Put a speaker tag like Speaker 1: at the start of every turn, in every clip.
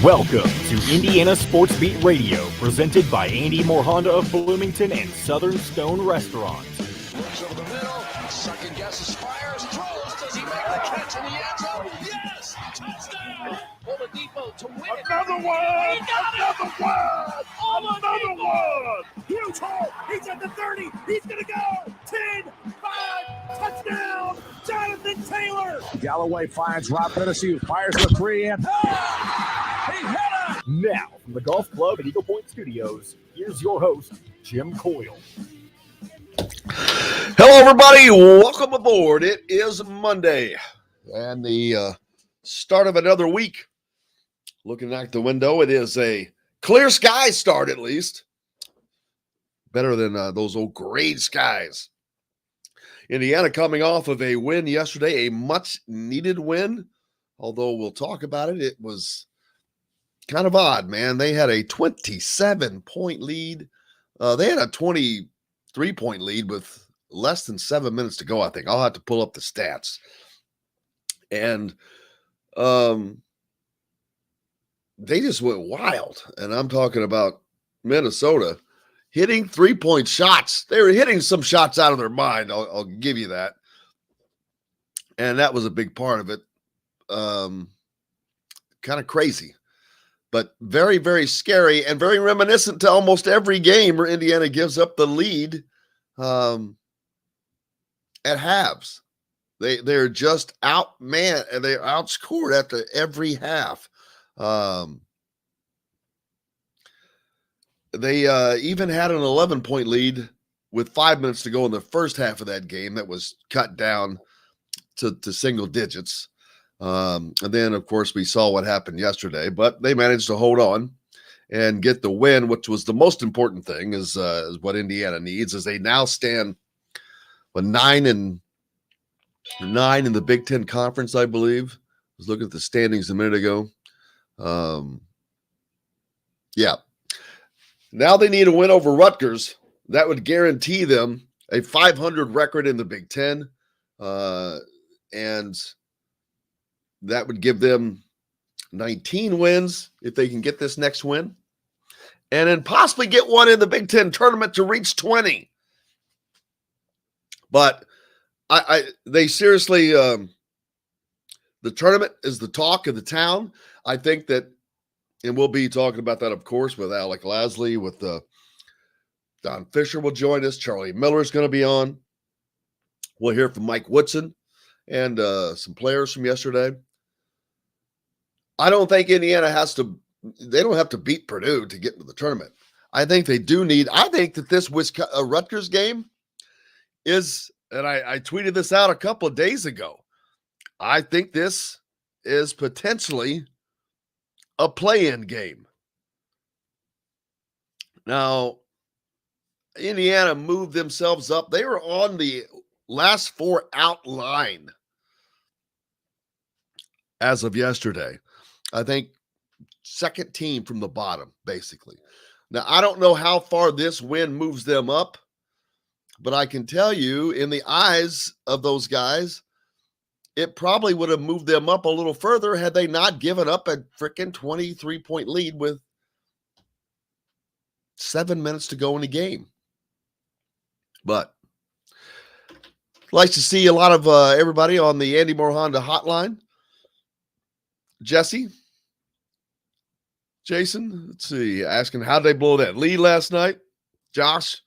Speaker 1: Welcome to Indiana Sports Beat Radio, presented by Andy Moore Honda of Bloomington and Southern Stone Restaurant.
Speaker 2: Looks over the middle, second guesses, fires, throws. Does he make the catch in the end zone? Yes! Touchdown! Oladipo to win it.
Speaker 3: Another one! Another one!
Speaker 2: Oladipo!
Speaker 3: Another one! Huge hole! He's at the 30! He's gonna go! 10, 5, touchdown! Jonathan Taylor!
Speaker 4: Galloway finds Rob Hennessy, who fires the three, and
Speaker 3: He hit it!
Speaker 1: Now, from the Golf Club at Eagle Point Studios, here's your host, Jim Coyle.
Speaker 5: Hello, everybody. Welcome aboard. It is Monday and the start of another week. Looking out the window, it is a clear sky start, at least. Better than those old gray skies. Indiana coming off of a win yesterday, a much-needed win. Although we'll talk about it, it was kind of odd, man. They had a 27-point lead. They had a 23-point lead with less than 7 minutes to go, I think. I'll have to pull up the stats. And they just went wild. And I'm talking about Minnesota hitting three-point shots. They were hitting some shots out of their mind. I'll give you that. And that was a big part of it. Kind of crazy. But very, very scary and very reminiscent to almost every game where Indiana gives up the lead at halves. They're just they're outscored after every half. They even had an 11-point lead with 5 minutes to go in the first half of that game that was cut down to single digits. And then, of course, we saw what happened yesterday, but they managed to hold on and get the win, which was the most important thing, is what Indiana needs, as they now stand with 9-9 in the Big Ten Conference, I believe. I was looking at the standings a minute ago. Yeah. Now they need a win over Rutgers. That would guarantee them a 500 record in the Big Ten. And that would give them 19 wins if they can get this next win. And then possibly get one in the Big Ten tournament to reach 20. But they seriously, the tournament is the talk of the town. I think that, and we'll be talking about that, of course, with Alec Lasley, with Don Fischer will join us. Charlie Miller is going to be on. We'll hear from Mike Woodson and some players from yesterday. I don't think Indiana they don't have to beat Purdue to get into the tournament. I think they do I think that this Rutgers game is, and I tweeted this out a couple of days ago, I think this is potentially a play-in game. Now, Indiana moved themselves up. They were on the last four out line as of yesterday. I think second team from the bottom, basically. Now, I don't know how far this win moves them up, but I can tell you, in the eyes of those guys, it probably would have moved them up a little further had they not given up a freaking 23-point lead with 7 minutes to go in the game. But nice to see a lot of everybody on the Andy Moore Honda hotline. Jesse, Jason, let's see, asking how did they blow that lead last night? Josh,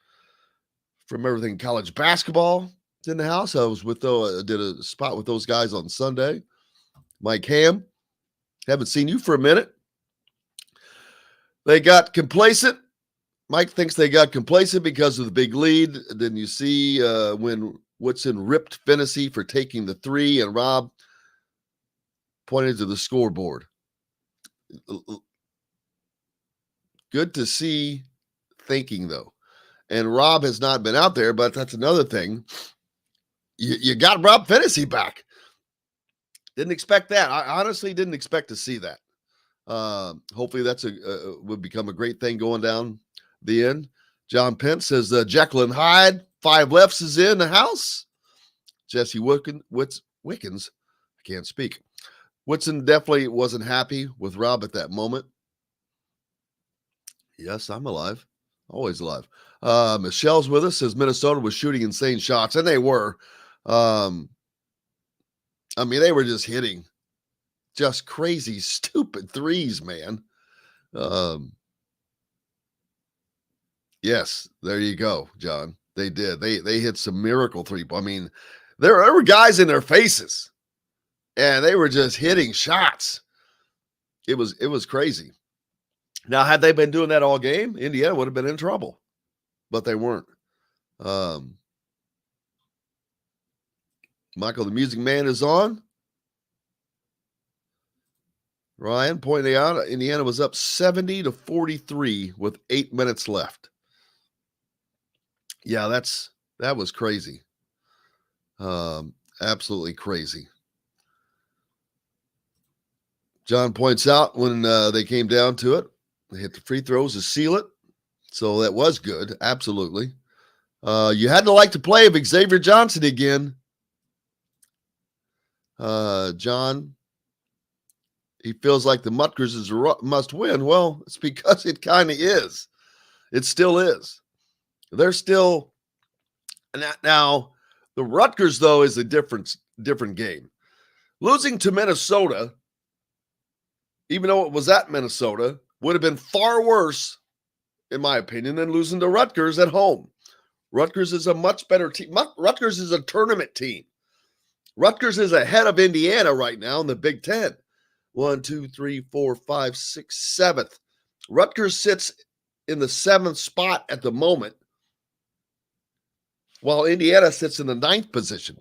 Speaker 5: from Everything College Basketball, is in the house. I was with did a spot with those guys on Sunday. Mike Ham, haven't seen you for a minute. They got complacent. Mike thinks they got complacent because of the big lead. Then you see when Woodson ripped Fennessy for taking the three, and Rob pointed to the scoreboard. Good to see thinking, though. And Rob has not been out there, but that's another thing. You got Rob Fennessy back. Didn't expect that. I honestly didn't expect to see that. Hopefully that's would become a great thing going down the end. John Pence says Jekyll Hyde, 5 lefts is in the house. Jesse Wickens, I can't speak. Woodson definitely wasn't happy with Rob at that moment. Yes, I'm alive. Always alive. Michelle's with us, says Minnesota was shooting insane shots, and they were. I mean, they were just hitting just crazy, stupid threes, man. Yes, there you go, John. They did. They hit some miracle three. I mean, there were guys in their faces, and they were just hitting shots. It was crazy. Now, had they been doing that all game, Indiana would have been in trouble, but they weren't. Michael, the Music Man, is on. Ryan pointing out Indiana was up 70-43 with 8 minutes left. Yeah, that was crazy. Absolutely crazy. John points out when they came down to it, they hit the free throws to seal it. So that was good. Absolutely. You had to like to play of Xavier Johnson again. John, he feels like the Rutgers is a must win. Well, it's because it kind of is. It still is. They're still now. The Rutgers, though, is a different game. Losing to Minnesota, even though it was at Minnesota, would have been far worse, in my opinion, than losing to Rutgers at home. Rutgers is a much better team. Rutgers is a tournament team. Rutgers is ahead of Indiana right now in the Big Ten. 1, 2, 3, 4, 5, 6, 7th. Rutgers sits in the 7th spot at the moment, while Indiana sits in the 9th position.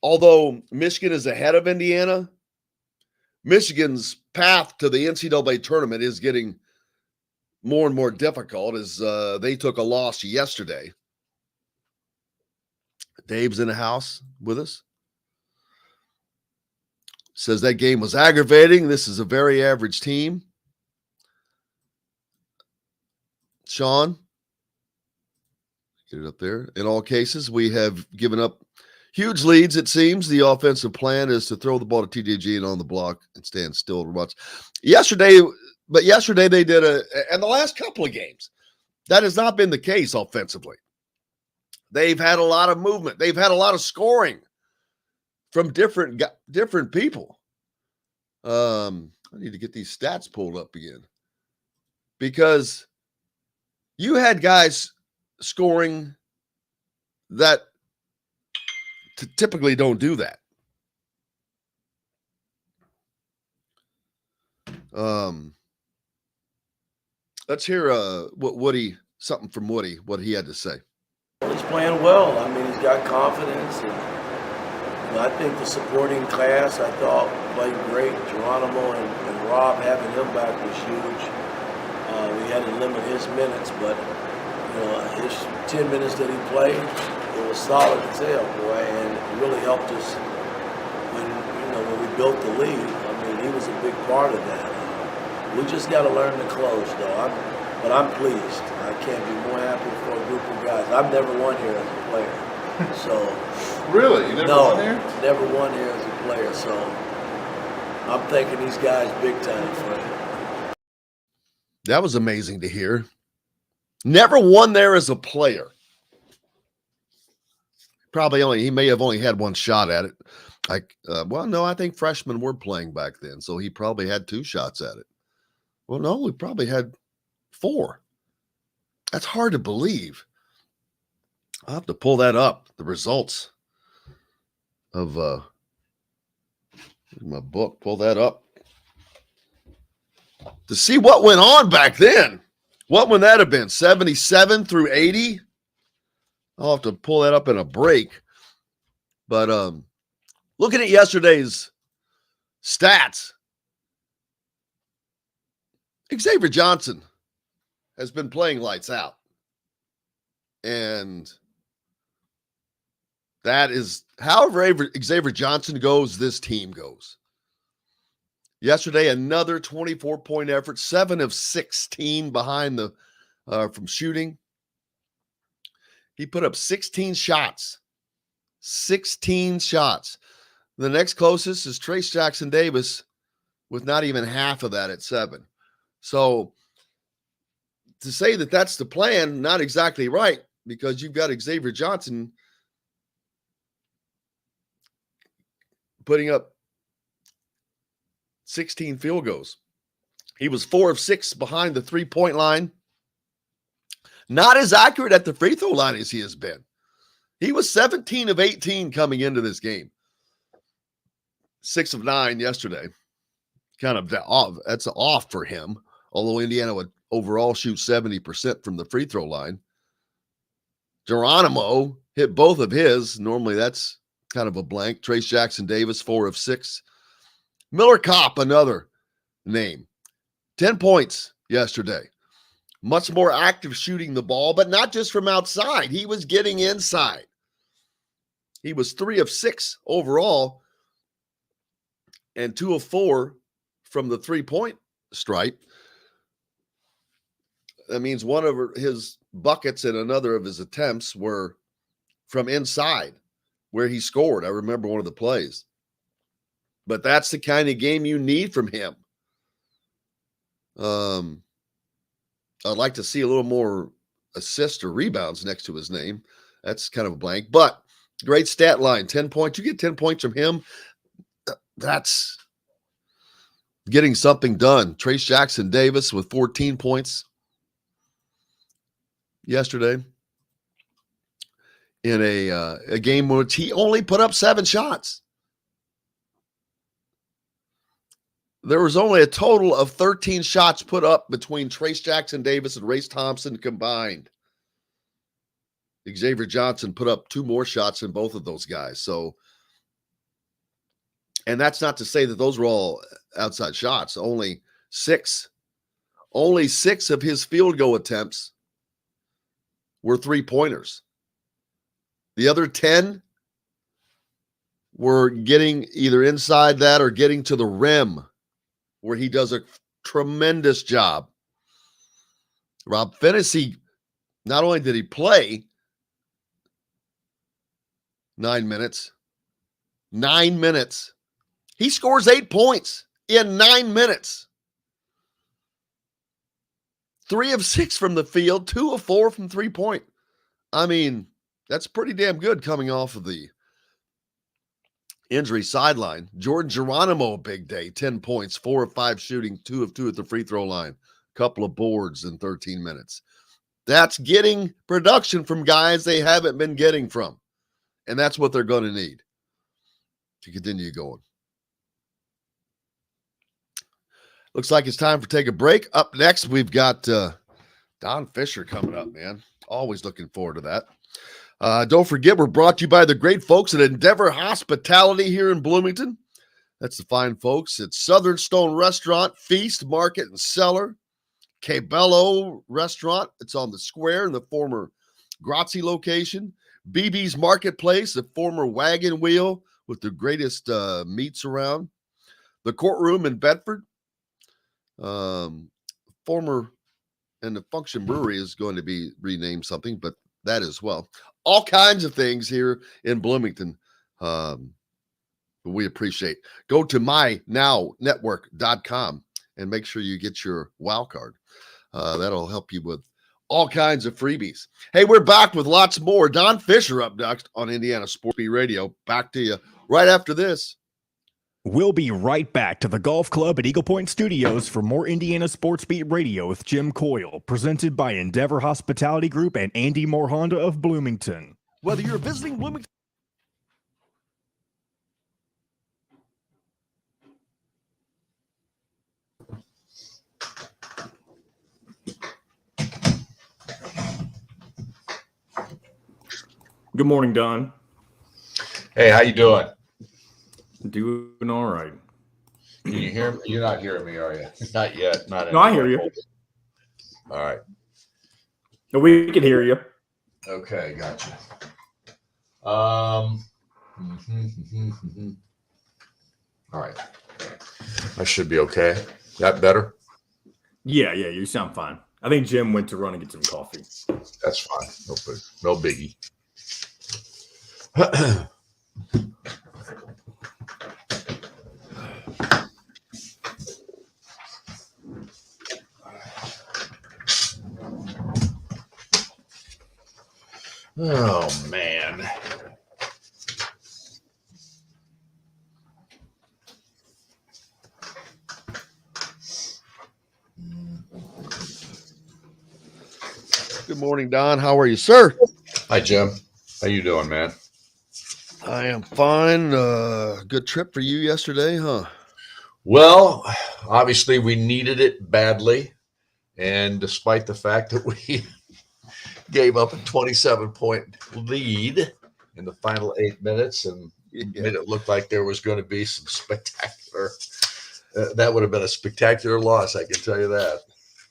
Speaker 5: Although Michigan is ahead of Indiana, Michigan's path to the NCAA tournament is getting more and more difficult as they took a loss yesterday. Dave's in the house with us. Says that game was aggravating. This is a very average team. Sean, get it up there. In all cases, we have given up huge leads, it seems. The offensive plan is to throw the ball to TJG and on the block and stand still to watch. Yesterday they did and the last couple of games, that has not been the case offensively. They've had a lot of movement. They've had a lot of scoring from different people. I need to get these stats pulled up again because you had guys scoring that typically don't do that. Let's hear something from Woody, what he had to say.
Speaker 6: He's playing well. I mean, he's got confidence. And I think the supporting cast, I thought, played great. Geronimo and Rob, having him back was huge. We had to limit his minutes, but his 10 minutes that he played, it was solid as hell, boy, and it really helped us when we built the lead. I mean, he was a big part of that. We just got to learn to close, though. But I'm pleased. I can't be more happy for a group of guys. I've never won here as a player. So
Speaker 5: really? You never won here?
Speaker 6: Never won here as a player. So I'm thanking these guys big time for it.
Speaker 5: That was amazing to hear. Never won there as a player. He may have only had one shot at it. I think freshmen were playing back then, so he probably had 2 shots at it. Well, no, we probably had 4. That's hard to believe. I'll have to pull that up, the results of my book. Pull that up to see what went on back then. What would that have been? 77 through 80? I'll have to pull that up in a break. But looking at yesterday's stats, Xavier Johnson has been playing lights out. And that is, however Xavier Johnson goes, this team goes. Yesterday, another 24-point effort, 7 of 16 behind from shooting. He put up 16 shots. 16 shots. The next closest is Trace Jackson Davis with not even half of that at 7. So to say that that's the plan, not exactly right, because you've got Xavier Johnson putting up 16 field goals. He was 4 of 6 behind the 3-point line. Not as accurate at the free throw line as he has been. He was 17 of 18 coming into this game. 6 of 9 yesterday. Kind of off. That's off for him, although Indiana would overall shoot 70% from the free throw line. Geronimo hit both of his. Normally that's kind of a blank. Trace Jackson Davis, 4 of 6. Miller Kopp, another name. 10 points yesterday. Much more active shooting the ball, but not just from outside. He was getting inside. He was 3 of 6 overall and 2 of 4 from the 3-point stripe. That means one of his buckets and another of his attempts were from inside where he scored. I remember one of the plays. But that's the kind of game you need from him. I'd like to see a little more assists or rebounds next to his name. That's kind of a blank. But great stat line, 10 points. You get 10 points from him, that's getting something done. Trace Jackson Davis with 14 points yesterday in a game in which he only put up 7 shots. There was only a total of 13 shots put up between Trace Jackson Davis and Race Thompson combined. Xavier Johnson put up 2 more shots than both of those guys. So, and that's not to say that those were all outside shots. Only 6 of his field goal attempts were 3-pointers. The other 10 were getting either inside that or getting to the rim, where he does a tremendous job. Rob Fennessy, not only did he play 9 minutes, he scores 8 points in 9 minutes. 3 of 6 from the field, 2 of 4 from 3-point. I mean, that's pretty damn good coming off of the injury sideline. Jordan Geronimo, big day, 10 points, 4 of 5 shooting, 2 of 2 at the free throw line, couple of boards in 13 minutes. That's getting production from guys they haven't been getting from. And that's what they're going to need to continue going. Looks like it's time for take a break. Up next, we've got Don Fischer coming up, man. Always looking forward to that. Don't forget, we're brought to you by the great folks at Endeavor Hospitality here in Bloomington. That's the fine folks at Southern Stone Restaurant, Feast, Market, and Cellar. Cabello Restaurant, it's on the square in the former Grazi location. BB's Marketplace, the former Wagon Wheel with the greatest meats around. The Courtroom in Bedford. Former, and the Function Brewery is going to be renamed something, but that as well. All kinds of things here in Bloomington. We appreciate. Go to mynownetwork.com and make sure you get your WOW card. That'll help you with all kinds of freebies. Hey, we're back with lots more. Don Fischer up next on Indiana Sports Beat Radio. Back to you right after this.
Speaker 1: We'll be right back to the Golf Club at Eagle Point Studios for more Indiana Sports Beat Radio with Jim Coyle, presented by Endeavor Hospitality Group and Andy Moore Honda of Bloomington.
Speaker 5: Whether you're visiting Bloomington,
Speaker 1: Good morning, Don.
Speaker 7: Hey, how you doing?
Speaker 1: Doing all right.
Speaker 7: Can you hear me? You're not hearing me, are you? Not yet. Not
Speaker 1: No, I hear you.
Speaker 7: All right.
Speaker 1: No, we can hear you.
Speaker 7: Okay, gotcha. All right. I should be okay. That better?
Speaker 1: Yeah, you sound fine. I think Jim went to run and get some coffee.
Speaker 7: That's fine. No biggie. Oh, man.
Speaker 5: Good morning, Don. How are you, sir?
Speaker 7: Hi, Jim. How you doing, man?
Speaker 5: I am fine. Good trip for you yesterday, huh?
Speaker 7: Well, obviously we needed it badly. And despite the fact that we gave up a 27-point lead in the final 8 minutes and made it look like there was going to be some spectacular, that would have been a spectacular loss, I can tell you that.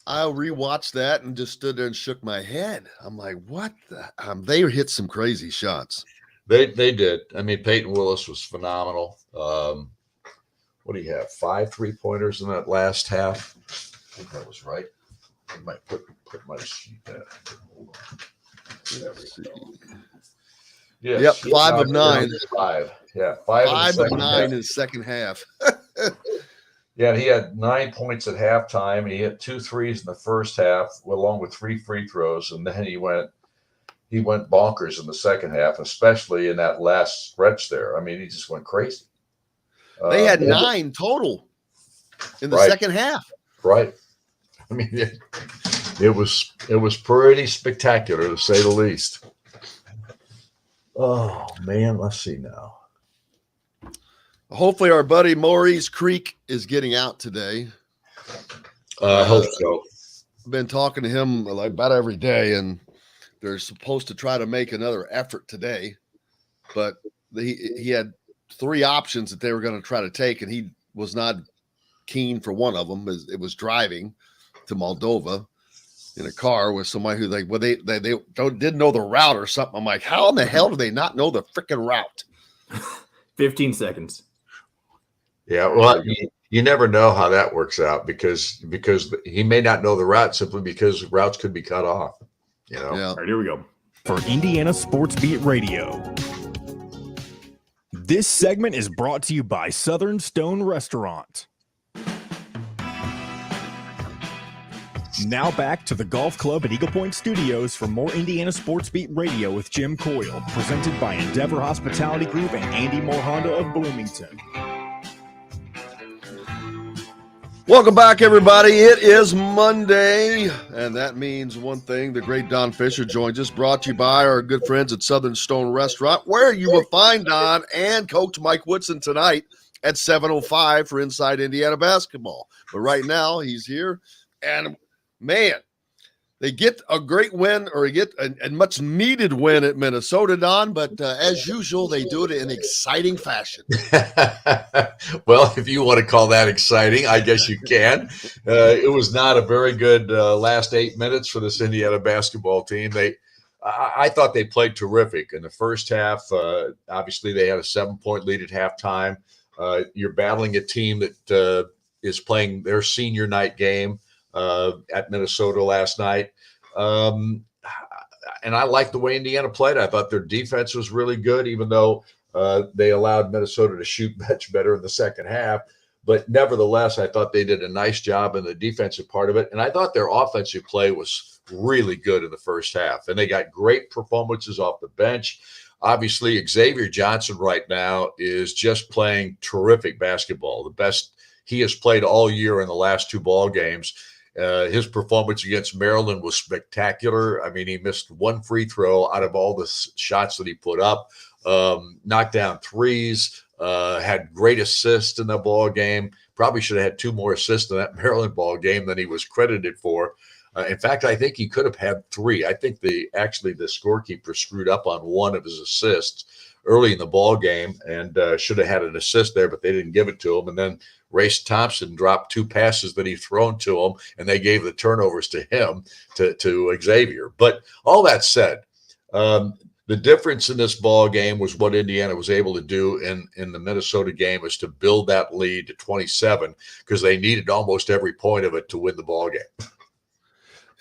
Speaker 5: I rewatched that and just stood there and shook my head. I'm like, what the? They hit some crazy shots.
Speaker 7: They did. I mean, Peyton Willis was phenomenal. What do you have? 5 3-pointers in that last half. I think that was right. I might put my sheet there. Hold on. There we go. Yes,
Speaker 5: Yep, 5 of 9.
Speaker 7: 5. Yeah,
Speaker 5: 5 of 9
Speaker 7: half.
Speaker 5: in the second half.
Speaker 7: Yeah, he had 9 points at halftime. He hit 2 threes in the first half, along with 3 free throws, and then he went bonkers in the second half, especially in that last stretch there. I mean, he just went crazy.
Speaker 5: They had 9 total in the second half.
Speaker 7: Right. I mean, it was pretty spectacular, to say the least. Oh man, let's see now.
Speaker 5: Hopefully, our buddy Maurice Creek is getting out today.
Speaker 7: I hope so.
Speaker 5: I've been talking to him like about every day, and they're supposed to try to make another effort today, but he had 3 options that they were going to try to take, and he was not keen for one of them. It was driving to Moldova in a car with somebody who they didn't know the route or something. I'm like, how in the hell do they not know the freaking route?
Speaker 8: 15 seconds.
Speaker 7: Yeah, well, you never know how that works out because he may not know the route simply because routes could be cut off. You know.
Speaker 5: Yeah.
Speaker 8: All right, here we go.
Speaker 1: For Indiana Sports Beat Radio. This segment is brought to you by Southern Stone Restaurant. Now back to the Golf Club at Eagle Point Studios for more Indiana Sports Beat Radio with Jim Coyle, presented by Endeavor Hospitality Group and Andy Moore Honda of Bloomington.
Speaker 5: Welcome back, everybody. It is Monday, and that means one thing. The great Don Fischer joins us, brought to you by our good friends at Southern Stone Restaurant, where you will find Don and Coach Mike Woodson tonight at 7:05 for Inside Indiana Basketball. But right now, he's here, and man, they get a great win, or they get a much needed win at Minnesota, Don. But as usual, they do it in exciting fashion.
Speaker 7: Well, if you want to call that exciting, I guess you can. It was not a very good last 8 minutes for this Indiana basketball team. I thought they played terrific in the first half. Obviously, they had a 7-point lead at halftime. You're battling a team that is playing their senior night game at Minnesota last night. And I liked the way Indiana played. I thought their defense was really good, even though they allowed Minnesota to shoot much better in the second half. But nevertheless, I thought they did a nice job in the defensive part of it. And I thought their offensive play was really good in the first half. And they got great performances off the bench. Obviously, Xavier Johnson right now is just playing terrific basketball, the best he has played all year in the last 2 ball games. His performance against Maryland was spectacular. I mean, he missed 1 free throw out of all the shots that he put up, knocked down threes, had great assists in the ball game. Probably should have had 2 more assists in that Maryland ball game than he was credited for. In fact, I think he could have had 3. I think the scorekeeper screwed up on 1 of his assists early in the ball game and should have had an assist there, but they didn't give it to him. And then Race Thompson dropped 2 passes that he thrown to him, and they gave the turnovers to him, to Xavier. But all that said, the difference in this ball game was what Indiana was able to do in the Minnesota game is to build that lead to 27 because they needed almost every point of it to win the ball game.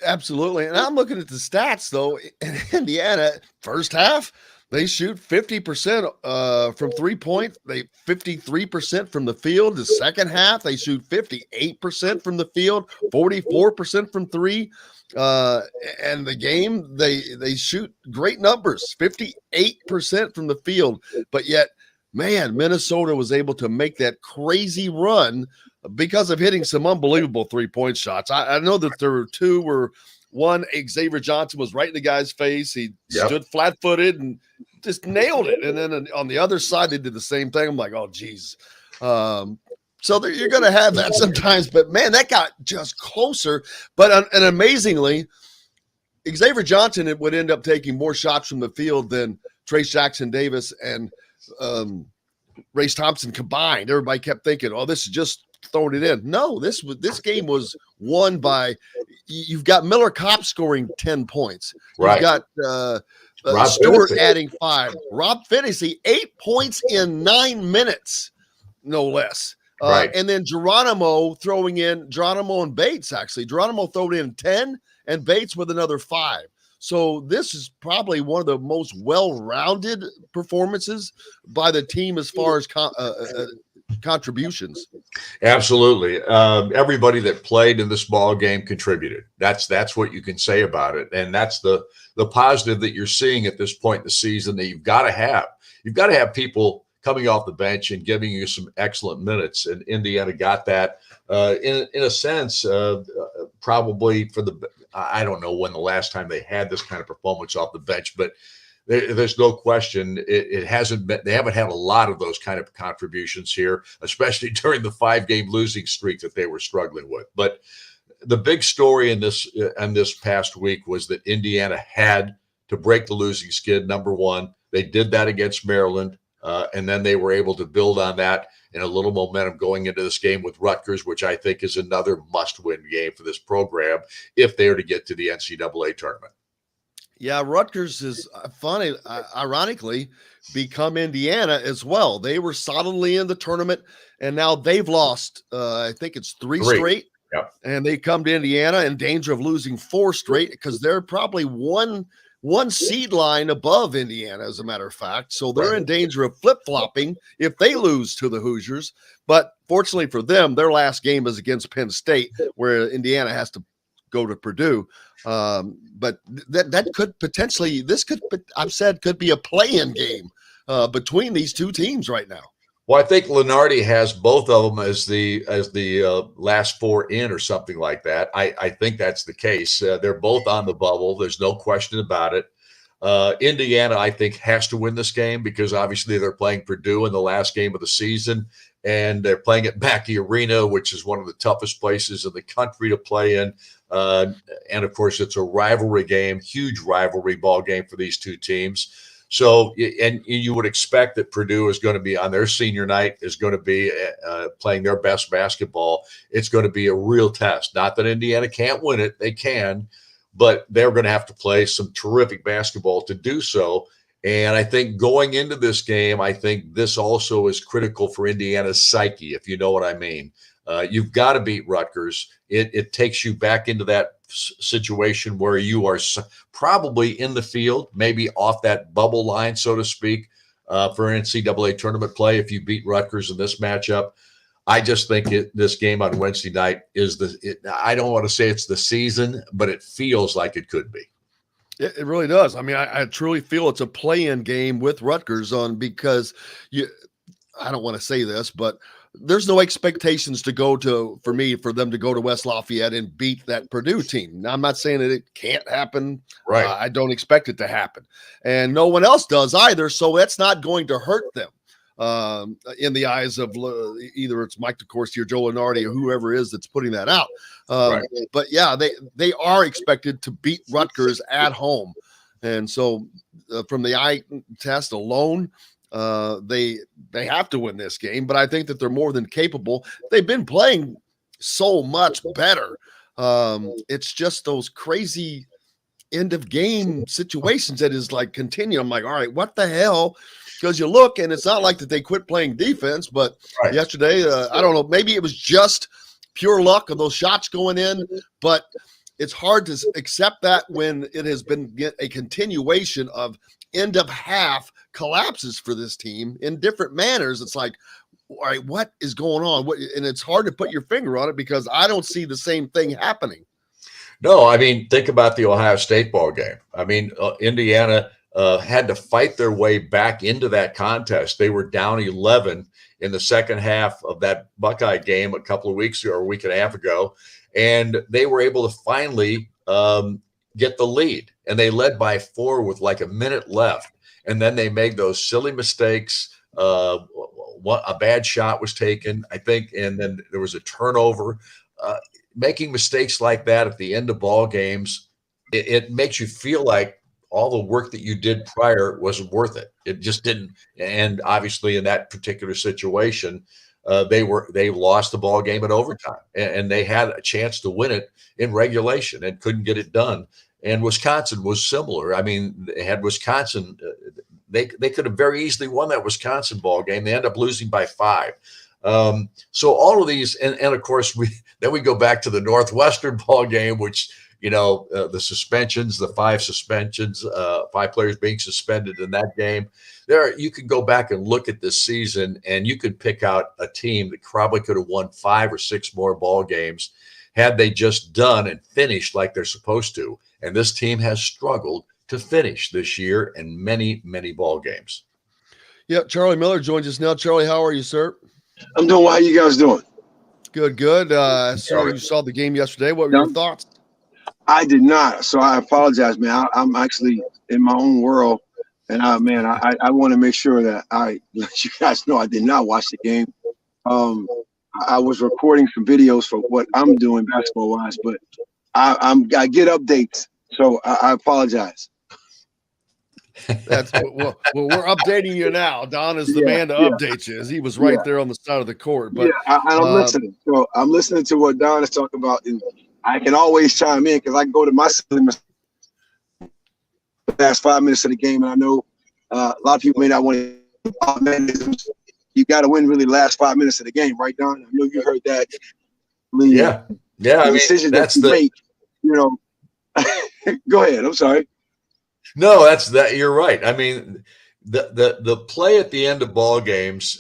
Speaker 5: Absolutely. And I'm looking at the stats, though, in Indiana, first half, They shoot 50% from 3-point. They 53% from the field. The second half, they shoot 58% from the field, 44% from three. And the game, they shoot great numbers, 58% from the field. But yet, man, Minnesota was able to make that crazy run because of hitting some unbelievable 3-point shots. I know that there were two where one, Xavier Johnson was right in the guy's face. He stood flat-footed and just nailed it. And then on the other side, they did the same thing. I'm like, oh, geez. So you're going to have that sometimes. But, man, that got just closer. But and amazingly, Xavier Johnson would end up taking more shots from the field than Trace Jackson Davis and Race Thompson combined. Everybody kept thinking, oh, this is just throwing it in. No, this game was won by – you've got Miller Kopp scoring 10 points. You've got Stewart adding 5. Rob Finney, 8 points in 9 minutes, no less. And then Geronimo and Bates, actually. Geronimo throwed in 10 and Bates with another 5. So this is probably one of the most well-rounded performances by the team as far as contributions.
Speaker 7: Absolutely. Everybody that played in this ball game contributed. That's what you can say about it. And that's the positive that you're seeing at this point in the season that you've got to have. You've got to have people coming off the bench and giving you some excellent minutes. And Indiana got that in a sense, probably I don't know when the last time they had this kind of performance off the bench, but there's no question it hasn't been. They haven't had a lot of those kind of contributions here, especially during the 5-game losing streak that they were struggling with. But the big story in this past week was that Indiana had to break the losing skid. Number one, they did that against Maryland, and then they were able to build on that and a little momentum going into this game with Rutgers, which I think is another must-win game for this program if they are to get to the NCAA tournament.
Speaker 5: Yeah, Rutgers is funny, ironically, become Indiana as well. They were solidly in the tournament, and now they've lost, I think it's three straight.
Speaker 7: Yep.
Speaker 5: And they come to Indiana in danger of losing 4 straight because they're probably one seed line above Indiana, as a matter of fact. So they're in danger of flip-flopping if they lose to the Hoosiers. But fortunately for them, their last game is against Penn State, where Indiana has to go to Purdue. But that could potentially, could be a play-in game between these two teams right now.
Speaker 7: Well, I think Lenardi has both of them as the last 4 in or something like that. I think that's the case. They're both on the bubble. There's no question about it. Indiana, I think, has to win this game because obviously they're playing Purdue in the last game of the season, and they're playing at Mackey Arena, which is one of the toughest places in the country to play in. And of course, it's a rivalry game, huge rivalry ball game for these two teams. So, and you would expect that Purdue is going to be on their senior night, is going to be playing their best basketball. It's going to be a real test. Not that Indiana can't win it. They can, but they're going to have to play some terrific basketball to do so. And I think going into this game, I think this also is critical for Indiana's psyche, if you know what I mean. You've got to beat Rutgers. It takes you back into that situation where you are probably in the field, maybe off that bubble line, so to speak, for NCAA tournament play if you beat Rutgers in this matchup. I just think this game on Wednesday night is I don't want to say it's the season, but it feels like it could be.
Speaker 5: It really does. I mean, I truly feel it's a play-in game with Rutgers because I don't want to say this, but there's no expectations for them to go to West Lafayette and beat that Purdue team. Now, I'm not saying that it can't happen.
Speaker 7: Right.
Speaker 5: I don't expect it to happen. And no one else does either, so that's not going to hurt them in the eyes of either it's Mike DeCourcy or Joe Lenardi or whoever it is that's putting that out. But, yeah, they are expected to beat Rutgers at home. And so from the eye test alone, they have to win this game, but I think that they're more than capable. They've been playing so much better. It's just those crazy end of game situations that is like continue. I'm like, all right, what the hell? Because you look and it's not like that they quit playing defense, but yesterday, I don't know, maybe it was just pure luck of those shots going in, but it's hard to accept that when it has been a continuation of end of half collapses for this team in different manners. It's like, all right, what is going on? And it's hard to put your finger on it because I don't see the same thing happening.
Speaker 7: No, I mean, think about the Ohio State ball game. I mean, Indiana had to fight their way back into that contest. They were down 11 in the second half of that Buckeye game a couple of weeks ago or a week and a half ago, and they were able to finally get the lead. And they led by 4 with like a minute left. And then they made those silly mistakes. A bad shot was taken, I think, and then there was a turnover. Making mistakes like that at the end of ball games, it makes you feel like all the work that you did prior wasn't worth it. It just didn't. And obviously, in that particular situation, they lost the ball game in overtime, and they had a chance to win it in regulation and couldn't get it done. And Wisconsin was similar. I mean, they had Wisconsin. They could have very easily won that Wisconsin ball game. They end up losing by 5. So all of these, and of course, we go back to the Northwestern ball game, which, the suspensions, the 5 suspensions, 5 players being suspended in that game. You can go back and look at this season, and you could pick out a team that probably could have won 5 or 6 more ball games had they just done and finished like they're supposed to. And this team has struggled to finish this year in many, many ball games.
Speaker 5: Yeah, Charlie Miller joins us now. Charlie, how are you, sir?
Speaker 9: I'm doing well. How you guys doing?
Speaker 5: Good. So you saw the game yesterday. What were your thoughts?
Speaker 9: I did not, so I apologize, man. I'm actually in my own world, and I want to make sure that I let you guys know I did not watch the game. I was recording some videos for what I'm doing basketball-wise, but I get updates, so I apologize.
Speaker 5: That's well, we're updating you now. Don is the man to update you, as he was right there on the side of the court. But
Speaker 9: I'm listening. So I'm listening to what Don is talking about, and I can always chime in because I can go to my last 5 minutes of the game, and I know a lot of people may not want to. You got to win really the last 5 minutes of the game, right, Don? I know you heard that.
Speaker 7: Yeah.
Speaker 9: The decision that you make, Go ahead. I'm sorry.
Speaker 7: No, that. You're right. I mean, the play at the end of ball games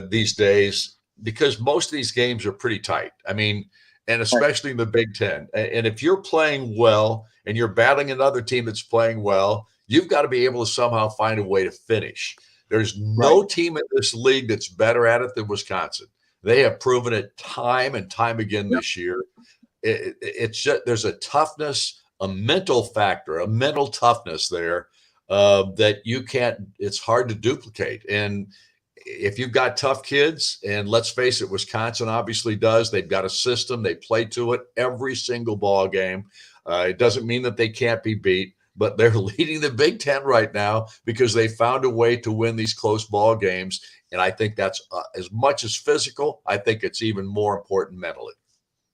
Speaker 7: these days, because most of these games are pretty tight. I mean, and especially in the Big Ten. And if you're playing well and you're battling another team that's playing well, you've got to be able to somehow find a way to finish. There's no team in this league that's better at it than Wisconsin. They have proven it time and time again this year. It's just, there's a toughness, a mental factor, a mental toughness there that you can't, it's hard to duplicate. And if you've got tough kids, and let's face it, Wisconsin obviously does, they've got a system, they play to it every single ball game. It doesn't mean that they can't be beat, but they're leading the Big Ten right now because they found a way to win these close ball games. And I think that's as much as physical, I think it's even more important mentally.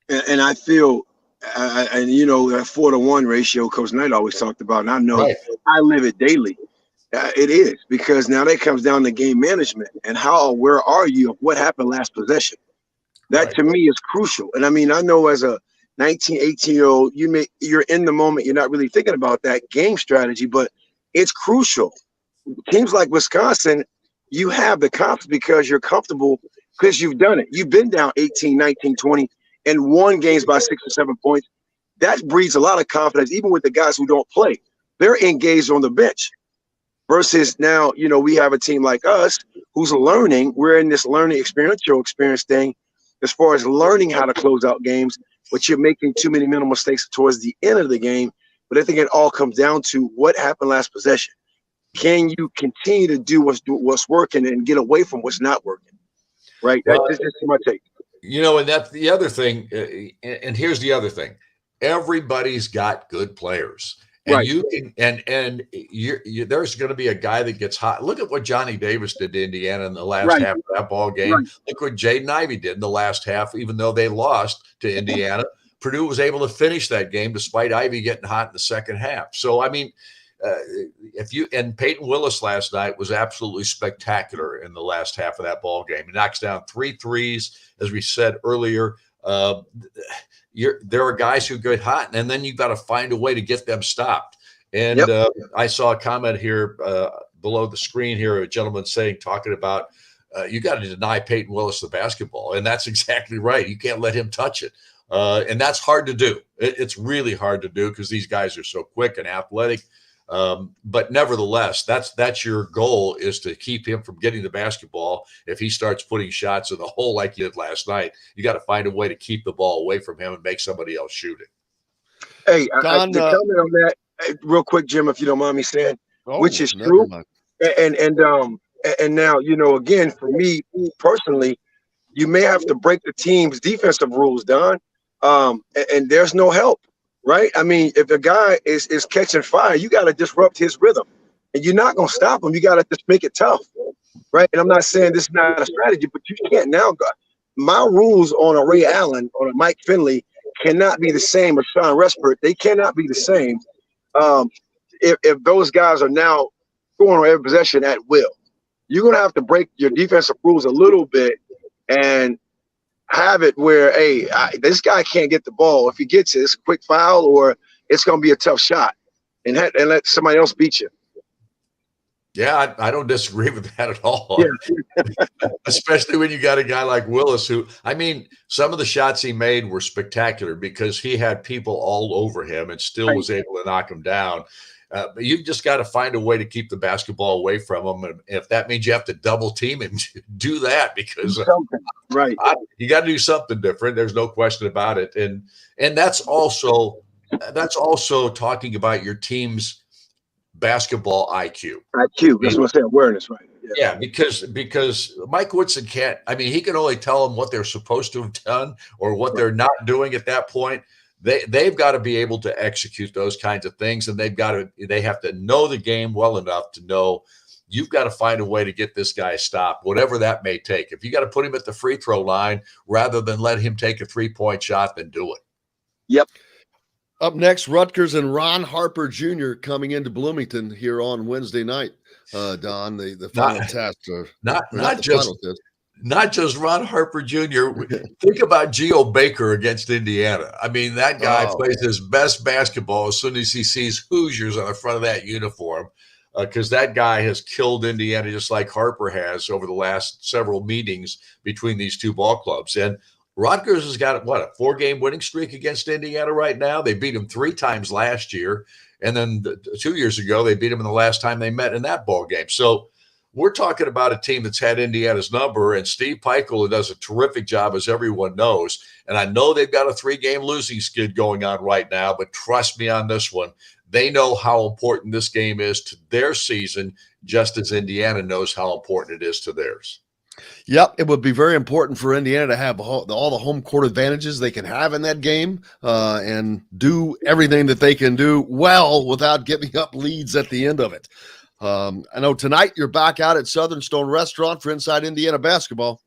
Speaker 9: And I feel, that 4-to-1 ratio Coach Knight always talked about, and I know I live it daily. It is, because now that comes down to game management and how aware are you of what happened last possession. That to me is crucial. And I mean, I know as a 19, 18-year-old, you're in the moment, you're not really thinking about that game strategy, but it's crucial. Teams like Wisconsin, you have the confidence because you're comfortable, because you've done it. You've been down 18, 19, 20, and won games by 6 or 7 points. That breeds a lot of confidence, even with the guys who don't play. They're engaged on the bench. Versus now, we have a team like us who's learning. We're in this experiential experience thing as far as learning how to close out games, but you're making too many mental mistakes towards the end of the game. But I think it all comes down to what happened last possession. Can you continue to do what's working and get away from what's not working? Right? That's just my take.
Speaker 7: And that's the other thing. And here's the other thing. Everybody's got good players. And you can, and there's going to be a guy that gets hot. Look at what Johnny Davis did to Indiana in the last half of that ball game. Look what Jaden Ivey did in the last half, even though they lost to Indiana. Purdue was able to finish that game despite Ivey getting hot in the second half. So, I mean, and Peyton Willis last night was absolutely spectacular in the last half of that ball game. He knocks down 3 threes, as we said earlier. There are guys who get hot, and then you've got to find a way to get them stopped. And I saw a comment here below the screen here, a gentleman talking about you got to deny Peyton Willis the basketball. And that's exactly right. You can't let him touch it. And that's hard to do. It's really hard to do because these guys are so quick and athletic. But nevertheless, that's your goal, is to keep him from getting the basketball. If he starts putting shots in the hole like he did last night, you got to find a way to keep the ball away from him and make somebody else shoot it.
Speaker 9: Hey, Don, to comment on that real quick, Jim, if you don't mind me saying, which is true. And now, again, for me personally, you may have to break the team's defensive rules, Don. And there's no help, right? I mean, if a guy is catching fire, you got to disrupt his rhythm, and you're not going to stop him. You got to just make it tough, right? And I'm not saying this is not a strategy, but you can't now go. My rules on a Ray Allen, on a Mike Finley, cannot be the same as Sean Respert. They cannot be the same if those guys are now scoring on every possession at will. You're going to have to break your defensive rules a little bit and have it where, hey, this guy can't get the ball. If he gets it, it's a quick foul or it's going to be a tough shot, and let somebody else beat you.
Speaker 7: Yeah, I don't disagree with that at all. Yeah. Especially when you got a guy like Willis, who, I mean, some of the shots he made were spectacular because he had people all over him and still was able to knock him down. But you've just got to find a way to keep the basketball away from him. And if that means you have to double team him, do that, because you got to do something different. There's no question about it. And that's also talking about your team's basketball IQ.
Speaker 9: That's what I say, awareness, right?
Speaker 7: Yeah, because Mike Woodson can't. I mean, he can only tell them what they're supposed to have done or what they're not doing at that point. They've got to be able to execute those kinds of things, and they have to know the game well enough to know you've got to find a way to get this guy stopped, whatever that may take. If you got to put him at the free throw line rather than let him take a 3-point shot, then do it.
Speaker 9: Yep.
Speaker 5: Up next, Rutgers and Ron Harper Jr. coming into Bloomington here on Wednesday night. Don, the final test.
Speaker 7: Not just Ron Harper Jr. Think about Geo Baker against Indiana. I mean, that guy plays his best basketball as soon as he sees Hoosiers on the front of that uniform, because that guy has killed Indiana just like Harper has over the last several meetings between these two ball clubs. And Rutgers has got, a 4-game winning streak against Indiana right now. They beat them 3 times last year. And then 2 years ago, they beat them in the last time they met in that ball game. So we're talking about a team that's had Indiana's number, and Steve Pikel does a terrific job, as everyone knows. And I know they've got a 3-game losing skid going on right now, but trust me on this one. They know how important this game is to their season, just as Indiana knows how important it is to theirs.
Speaker 5: Yep, it would be very important for Indiana to have all the home court advantages they can have in that game and do everything that they can do well without giving up leads at the end of it. I know tonight you're back out at Southern Stone Restaurant for Inside Indiana Basketball.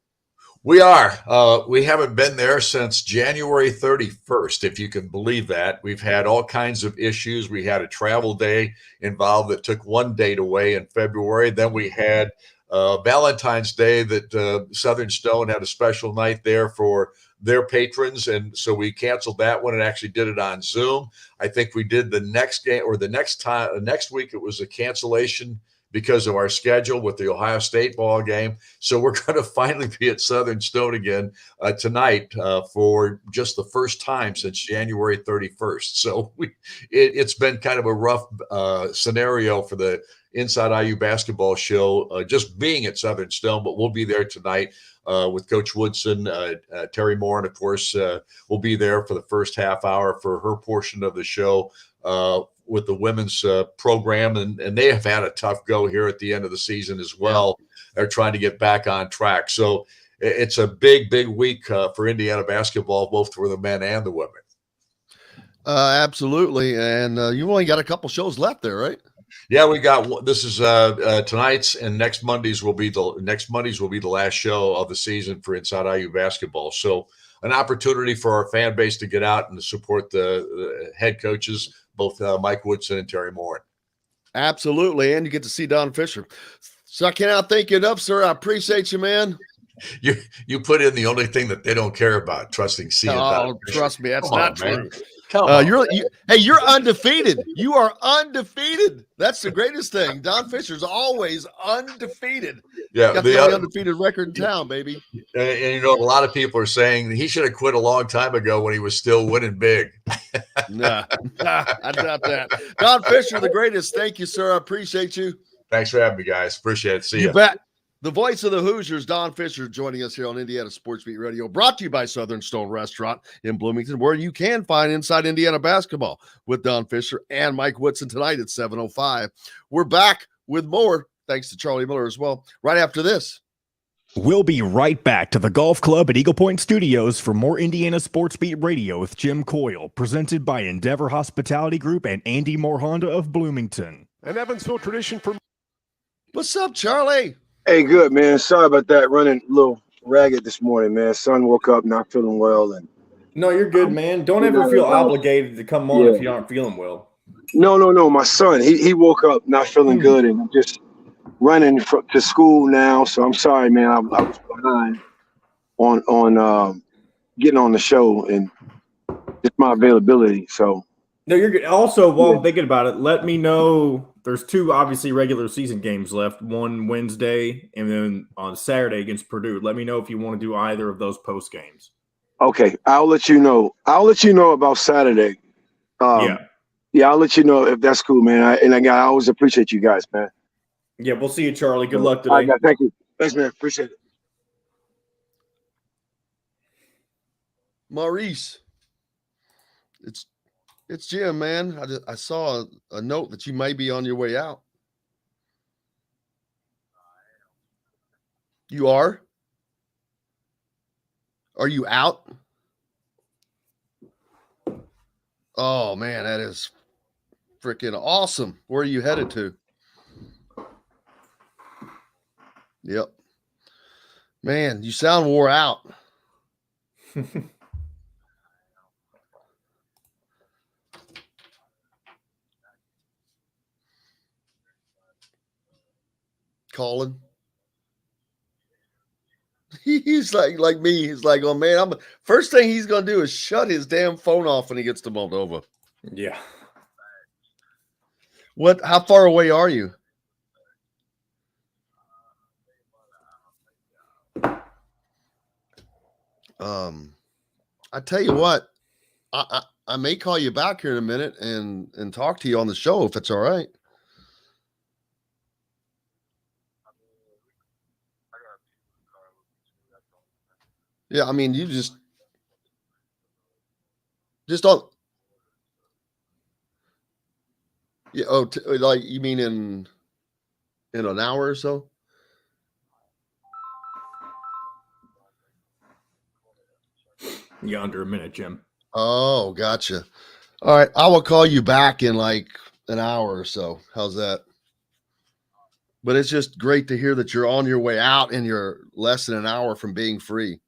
Speaker 7: We are. We haven't been there since January 31st, if you can believe that. We've had all kinds of issues. We had a travel day involved that took one date away in February. Then we had Valentine's Day that Southern Stone had a special night there for their patrons, and so we canceled that one and actually did it on Zoom. I think we did the next game or the next week it was a cancellation because of our schedule with the Ohio State ball game. So we're going to finally be at Southern Stone again tonight for just the first time since January 31st. So it's been kind of a rough scenario for the Inside IU basketball show, just being at Southern Stone, but we'll be there tonight with Coach Woodson. Terry Moore, and of course, will be there for the first half hour for her portion of the show with the women's program. And they have had a tough go here at the end of the season as well. They're trying to get back on track. So it's a big, big week for Indiana basketball, both for the men and the women.
Speaker 5: Absolutely. And you only got a couple shows left there, right?
Speaker 7: Yeah, we got this is tonight's, and next Mondays will be the last show of the season for Inside IU basketball. So an opportunity for our fan base to get out and to support the head coaches, both Mike Woodson and Terry Moore.
Speaker 5: Absolutely, and you get to see Don Fischer. So I cannot thank you enough, sir. I appreciate you, man.
Speaker 7: You put in the only thing that they don't care about, trusting C. and Don
Speaker 5: Oh,
Speaker 7: Fischer.
Speaker 5: trust me, that's
Speaker 7: Come
Speaker 5: not
Speaker 7: on,
Speaker 5: true.
Speaker 7: man. Come on.
Speaker 5: You're undefeated. You are undefeated. That's the greatest thing. Don Fisher's always undefeated.
Speaker 7: Yeah,
Speaker 5: Got the only undefeated record in town, baby.
Speaker 7: And you know, a lot of people are saying he should have quit a long time ago when he was still winning big.
Speaker 5: Nah, I doubt that. Don Fisher, the greatest. Thank you, sir. I appreciate you.
Speaker 7: Thanks for having me, guys. Appreciate it. See
Speaker 5: you.
Speaker 7: You
Speaker 5: Bet. The voice of the Hoosiers, Don Fisher, joining us here on Indiana Sports Beat Radio, brought to you by Southern Stone Restaurant in Bloomington, where you can find Inside Indiana Basketball with Don Fisher and Mike Woodson tonight at 7:05. We're back with more, thanks to Charlie Miller as well, right after this.
Speaker 1: We'll be right back to the Golf Club at Eagle Point Studios for more Indiana Sports Beat Radio with Jim Coyle, presented by Endeavor Hospitality Group and Andy Moore Honda of Bloomington.
Speaker 3: An Evansville tradition for.
Speaker 5: What's up, Charlie?
Speaker 9: Hey, good, man. Sorry about that. Running a little ragged this morning, man. Son woke up not feeling well. And
Speaker 8: no, you're good, man. Don't ever feel obligated to come on if you aren't feeling well.
Speaker 9: No. My son, he woke up not feeling good and just running to school now. So I'm sorry, man. I was behind on getting on the show and just my availability. So.
Speaker 8: No, you're good. Also, while I'm thinking about it, let me know. There's 2 obviously regular season games left. One Wednesday and then on Saturday against Purdue. Let me know if you want to do either of those post games.
Speaker 9: Okay, I'll let you know. I'll let you know about Saturday. Yeah, I'll let you know if that's cool, man. I always appreciate you guys, man.
Speaker 8: Yeah, we'll see you, Charlie. Good luck today.
Speaker 9: All right, thank you. Thanks, man. Appreciate it.
Speaker 5: Maurice, it's Jim, man. I saw a note that you may be on your way out. You are? Are you out? Oh, man, that is freaking awesome. Where are you headed to? Yep. Man, you sound wore out. Colin. He's like me. He's like, oh man, first thing he's gonna do is shut his damn phone off when he gets to Moldova.
Speaker 8: Yeah.
Speaker 5: How far away are you? I tell you what, I may call you back here in a minute and talk to you on the show if it's all right. Yeah, I mean, you just don't. Yeah. Oh, like you mean in an hour or so?
Speaker 8: Yeah, under a minute, Jim.
Speaker 5: Oh, gotcha. All right, I will call you back in like an hour or so. How's that? But it's just great to hear that you're on your way out and you're less than an hour from being free.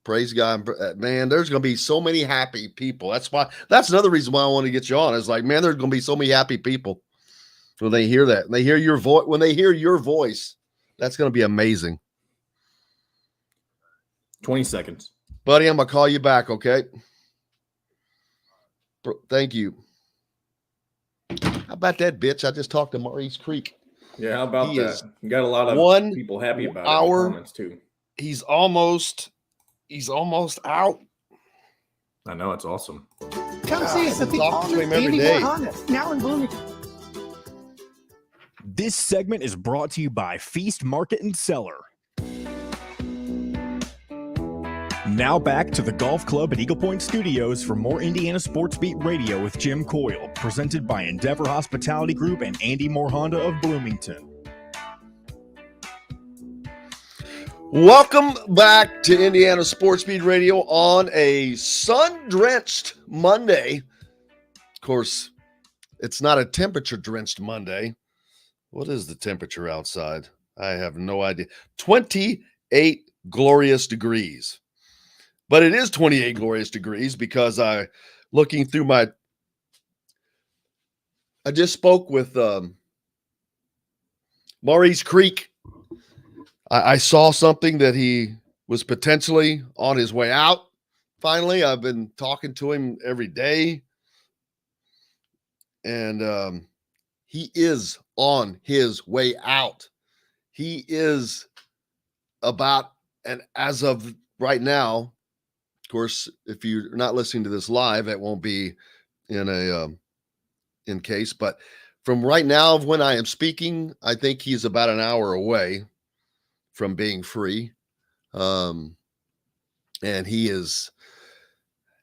Speaker 5: Praise God, man. There's going to be so many happy people. That's another reason why I want to get you on. It's like, man, there's going to be so many happy people when they hear that. And they hear your voice. When they hear your voice, that's going to be amazing.
Speaker 8: 20 seconds.
Speaker 5: Buddy, I'm going to call you back, okay? Thank you. How about that, bitch? I just talked to Maurice Creek.
Speaker 8: Yeah, how about that? You got a lot of people happy about it in the comments, too.
Speaker 5: He's almost out.
Speaker 8: I know, it's awesome.
Speaker 3: Come see us at the
Speaker 5: every day.
Speaker 3: Now in Bloomington.
Speaker 1: This segment is brought to you by Feast Market and Cellar. Now back to the Golf Club at Eagle Point Studios for more Indiana Sports Beat Radio with Jim Coyle, presented by Endeavor Hospitality Group and Andy Moore Honda of Bloomington.
Speaker 5: Welcome back to Indiana Sports Beat Radio on a sun-drenched Monday. Of course, it's not a temperature-drenched Monday. What is the temperature outside? I have no idea. 28 glorious degrees. But it is 28 glorious degrees because I just spoke with Maurice Creek I saw something that he was potentially on his way out. Finally, I've been talking to him every day, and he is on his way out. He is about, and as of right now, of course, if you're not listening to this live, it won't be in case, but from right now of when I am speaking, I think he's about an hour away from being free. And he is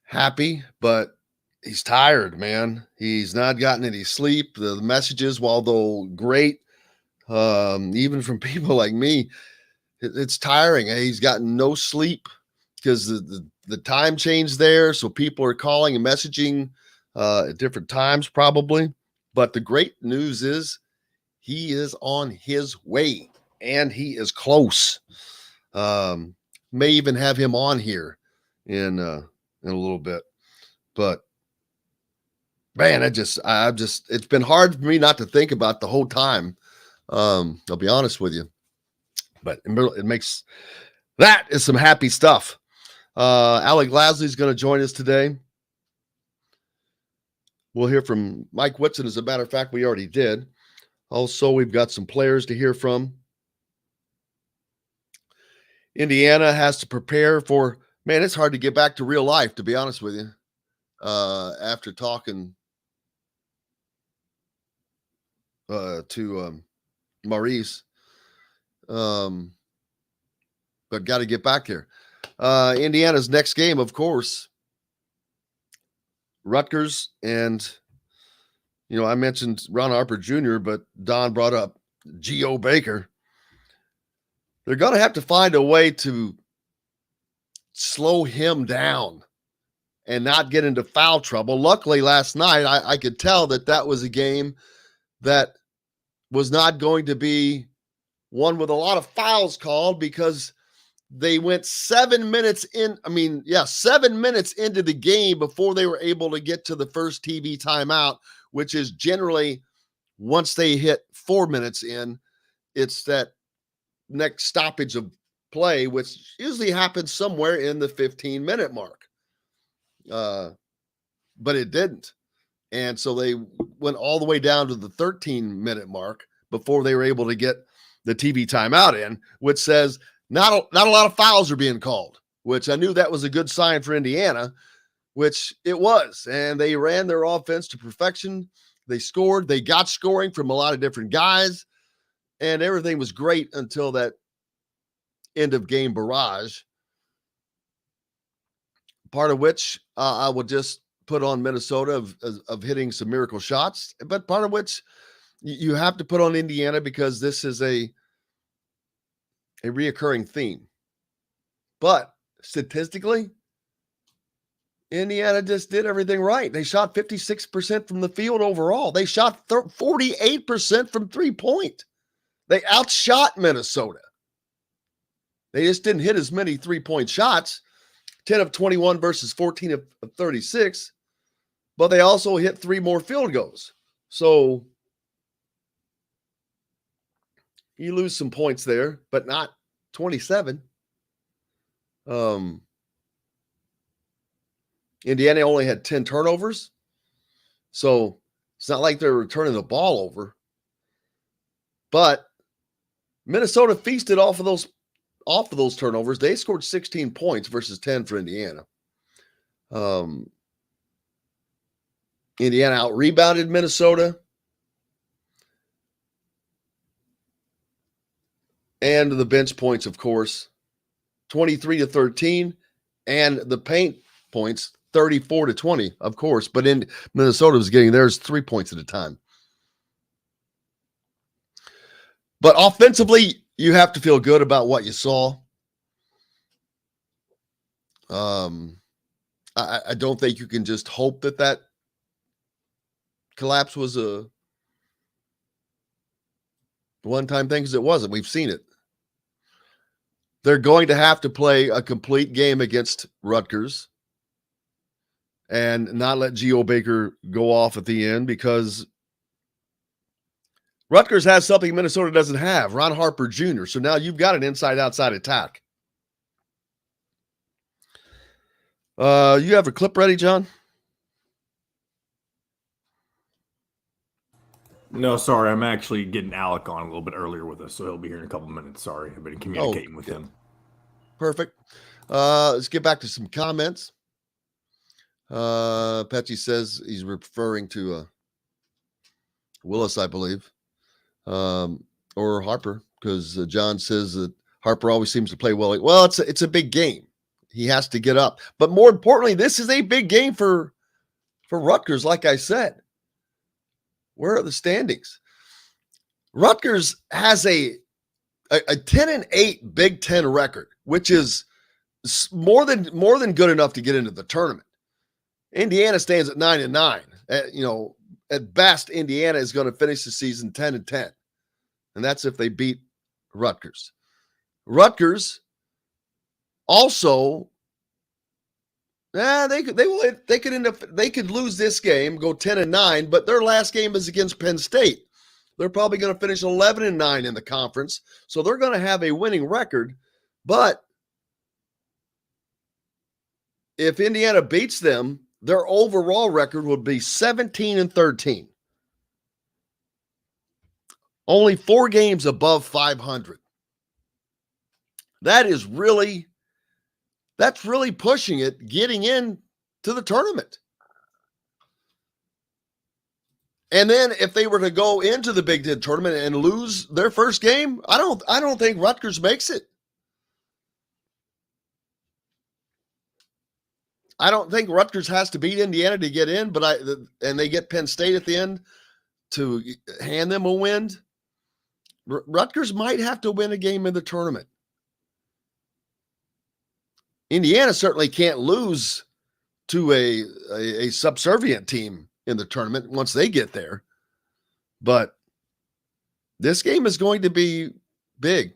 Speaker 5: happy, but he's tired, man. He's not gotten any sleep. The messages, while though great, even from people like me, it's tiring. He's gotten no sleep because the time change there. So people are calling and messaging at different times probably. But the great news is he is on his way and he is close. May even have him on here in a little bit. But man, it's been hard for me not to think about the whole time. I'll be honest with you, but it makes, that is some happy stuff. Alec Lasley is going to join us today. We'll hear from Mike Whitson. As a matter of fact, we already did. Also, we've got some players to hear from. Indiana has to prepare for, man, it's hard to get back to real life, to be honest with you. After talking to Maurice, but got to get back there. Indiana's next game, of course, Rutgers, and I mentioned Ron Harper Jr., but Don brought up Geo Baker. They're going to have to find a way to slow him down and not get into foul trouble. Luckily, last night, I could tell that was a game that was not going to be one with a lot of fouls called, because they went 7 minutes in. 7 minutes into the game before they were able to get to the first TV timeout, which is generally once they hit 4 minutes in, it's that next stoppage of play, which usually happens somewhere in the 15-minute mark. But it didn't. And so they went all the way down to the 13-minute mark before they were able to get the TV timeout in, which says not a lot of fouls are being called, which I knew that was a good sign for Indiana, which it was. And they ran their offense to perfection. They scored. They got scoring from a lot of different guys, and everything was great until that end of game barrage, part of which I will just put on Minnesota of hitting some miracle shots, but part of which you have to put on Indiana because this is a reoccurring theme. But statistically, Indiana just did everything right. They shot 56% from the field overall. They shot 48% from 3-point. They outshot Minnesota. They just didn't hit as many 3-point shots, 10 of 21 versus 14 of 36, but they also hit 3 more field goals. So you lose some points there, but not 27. Indiana only had 10 turnovers, so it's not like they're returning the ball over. But Minnesota feasted off of those turnovers. They scored 16 points versus 10 for Indiana. Indiana out-rebounded Minnesota. And the bench points, of course, 23-13. And the paint points, 34-20, of course. But in Minnesota was getting theirs 3 points at a time. But offensively, you have to feel good about what you saw. I don't think you can just hope that collapse was a one-time thing, because it wasn't. We've seen it. They're going to have to play a complete game against Rutgers and not let Geo Baker go off at the end, because Rutgers has something Minnesota doesn't have, Ron Harper Jr. So now you've got an inside-outside attack. You have a clip ready, John?
Speaker 8: No, sorry. I'm actually getting Alec on a little bit earlier with us, so he'll be here in a couple minutes. Sorry. I've been communicating with him.
Speaker 5: Perfect. Let's get back to some comments. Petchy says he's referring to Willis, I believe, or Harper, because John says that Harper always seems to play well. Well, it's a big game. He has to get up. But more importantly, this is a big game for Rutgers, like I said. Where are the standings? Rutgers has a 10-8 Big Ten record, which is more than good enough to get into the tournament. Indiana stands at 9-9. At best, Indiana is going to finish the season 10-10, and that's if they beat Rutgers. Rutgers also, they could lose this game, go 10-9, but their last game is against Penn State. They're probably going to finish 11-9 in the conference, so they're going to have a winning record. But if Indiana beats them, their overall record would be 17-13. Only 4 games above 500. That's really pushing it, getting in to the tournament. And then if they were to go into the Big Ten tournament and lose their first game, I don't think Rutgers makes it. I don't think Rutgers has to beat Indiana to get in, and they get Penn State at the end to hand them a win. Rutgers might have to win a game in the tournament. Indiana certainly can't lose to a subservient team in the tournament once they get there. But this game is going to be big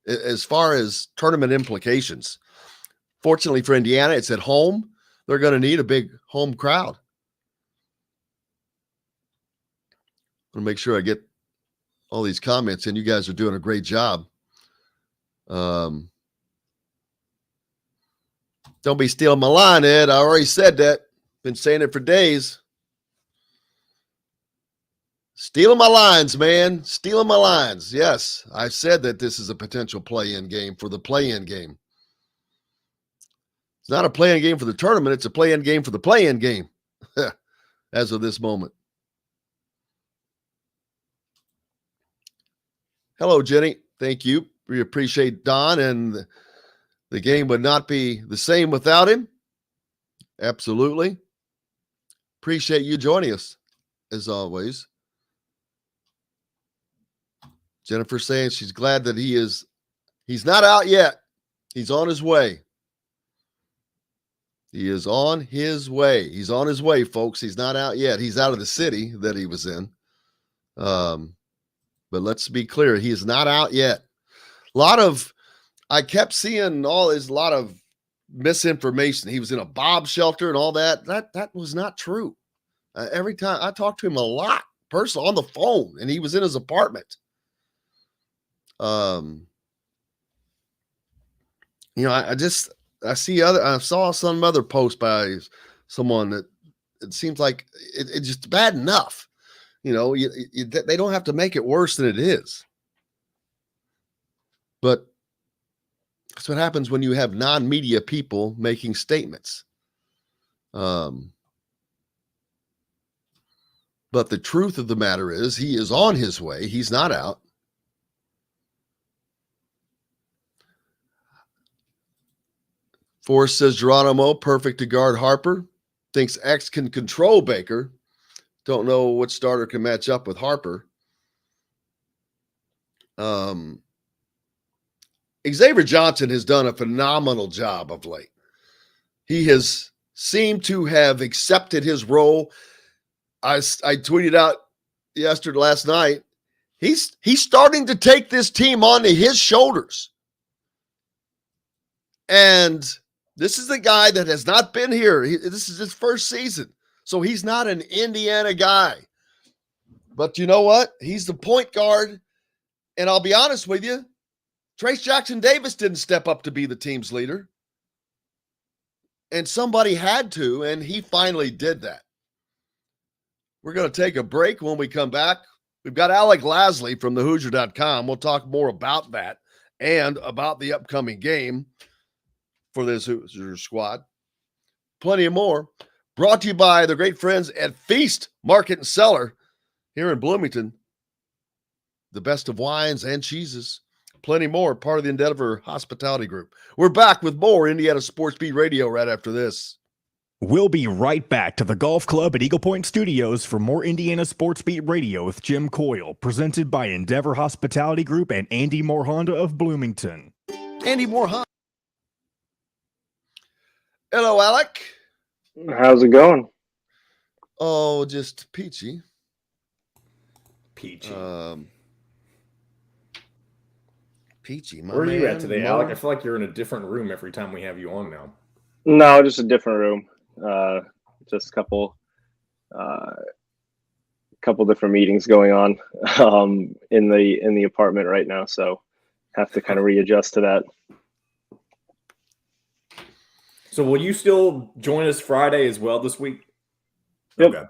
Speaker 5: as far as tournament implications. Fortunately for Indiana, it's at home. They're going to need a big home crowd. I'm going to make sure I get all these comments in. You guys are doing a great job. Don't be stealing my line, Ed. I already said that. Been saying it for days. Stealing my lines, man. Stealing my lines. Yes, I said that this is a potential play-in game for the play-in game. It's not a play-in game for the tournament. It's a play-in game for the play-in game as of this moment. Hello, Jenny. Thank you. We appreciate Don, and the game would not be the same without him. Absolutely. Appreciate you joining us, as always. Jennifer saying she's glad that he's not out yet. He's on his way. He is on his way. He's on his way, folks. He's not out yet. He's out of the city that he was in. But let's be clear. He is not out yet. I kept seeing a lot of misinformation. He was in a Bob shelter and all that. That was not true. Every time I talked to him a lot, personally, on the phone, and he was in his apartment. I saw some other post by someone that it seems like it's just bad enough. They don't have to make it worse than it is. But that's what happens when you have non-media people making statements. But the truth of the matter is he is on his way. He's not out. Forrest says Geronimo, perfect to guard Harper. Thinks X can control Baker. Don't know what starter can match up with Harper. Xavier Johnson has done a phenomenal job of late. He has seemed to have accepted his role. I tweeted out last night. He's starting to take this team onto his shoulders. And this is the guy that has not been here. This is his first season. So he's not an Indiana guy. But you know what? He's the point guard. And I'll be honest with you, Trace Jackson Davis didn't step up to be the team's leader. And somebody had to, and he finally did that. We're going to take a break. When we come back, we've got Alec Lasley from thehoosier.com. We'll talk more about that and about the upcoming game for this Hoosier squad. Plenty more. Brought to you by the great friends at Feast Market and Cellar here in Bloomington. The best of wines and cheeses. Plenty more. Part of the Endeavor Hospitality Group. We're back with more Indiana Sports Beat Radio right after this.
Speaker 1: We'll be right back to the Golf Club at Eagle Point Studios for more Indiana Sports Beat Radio with Jim Coyle, presented by Endeavor Hospitality Group and Andy Moore Honda of Bloomington.
Speaker 5: Andy Moore Honda. Hello, Alec.
Speaker 10: How's it going?
Speaker 5: Oh, just peachy.
Speaker 8: Peachy.
Speaker 5: Peachy,
Speaker 8: Where are you at today, Alec? I feel like you're in a different room every time we have you on now.
Speaker 10: No, just a different room. Just a couple different meetings going on in the apartment right now, so have to kind of readjust to that.
Speaker 8: So will you still join us Friday as well this week?
Speaker 10: Yep.
Speaker 8: Okay.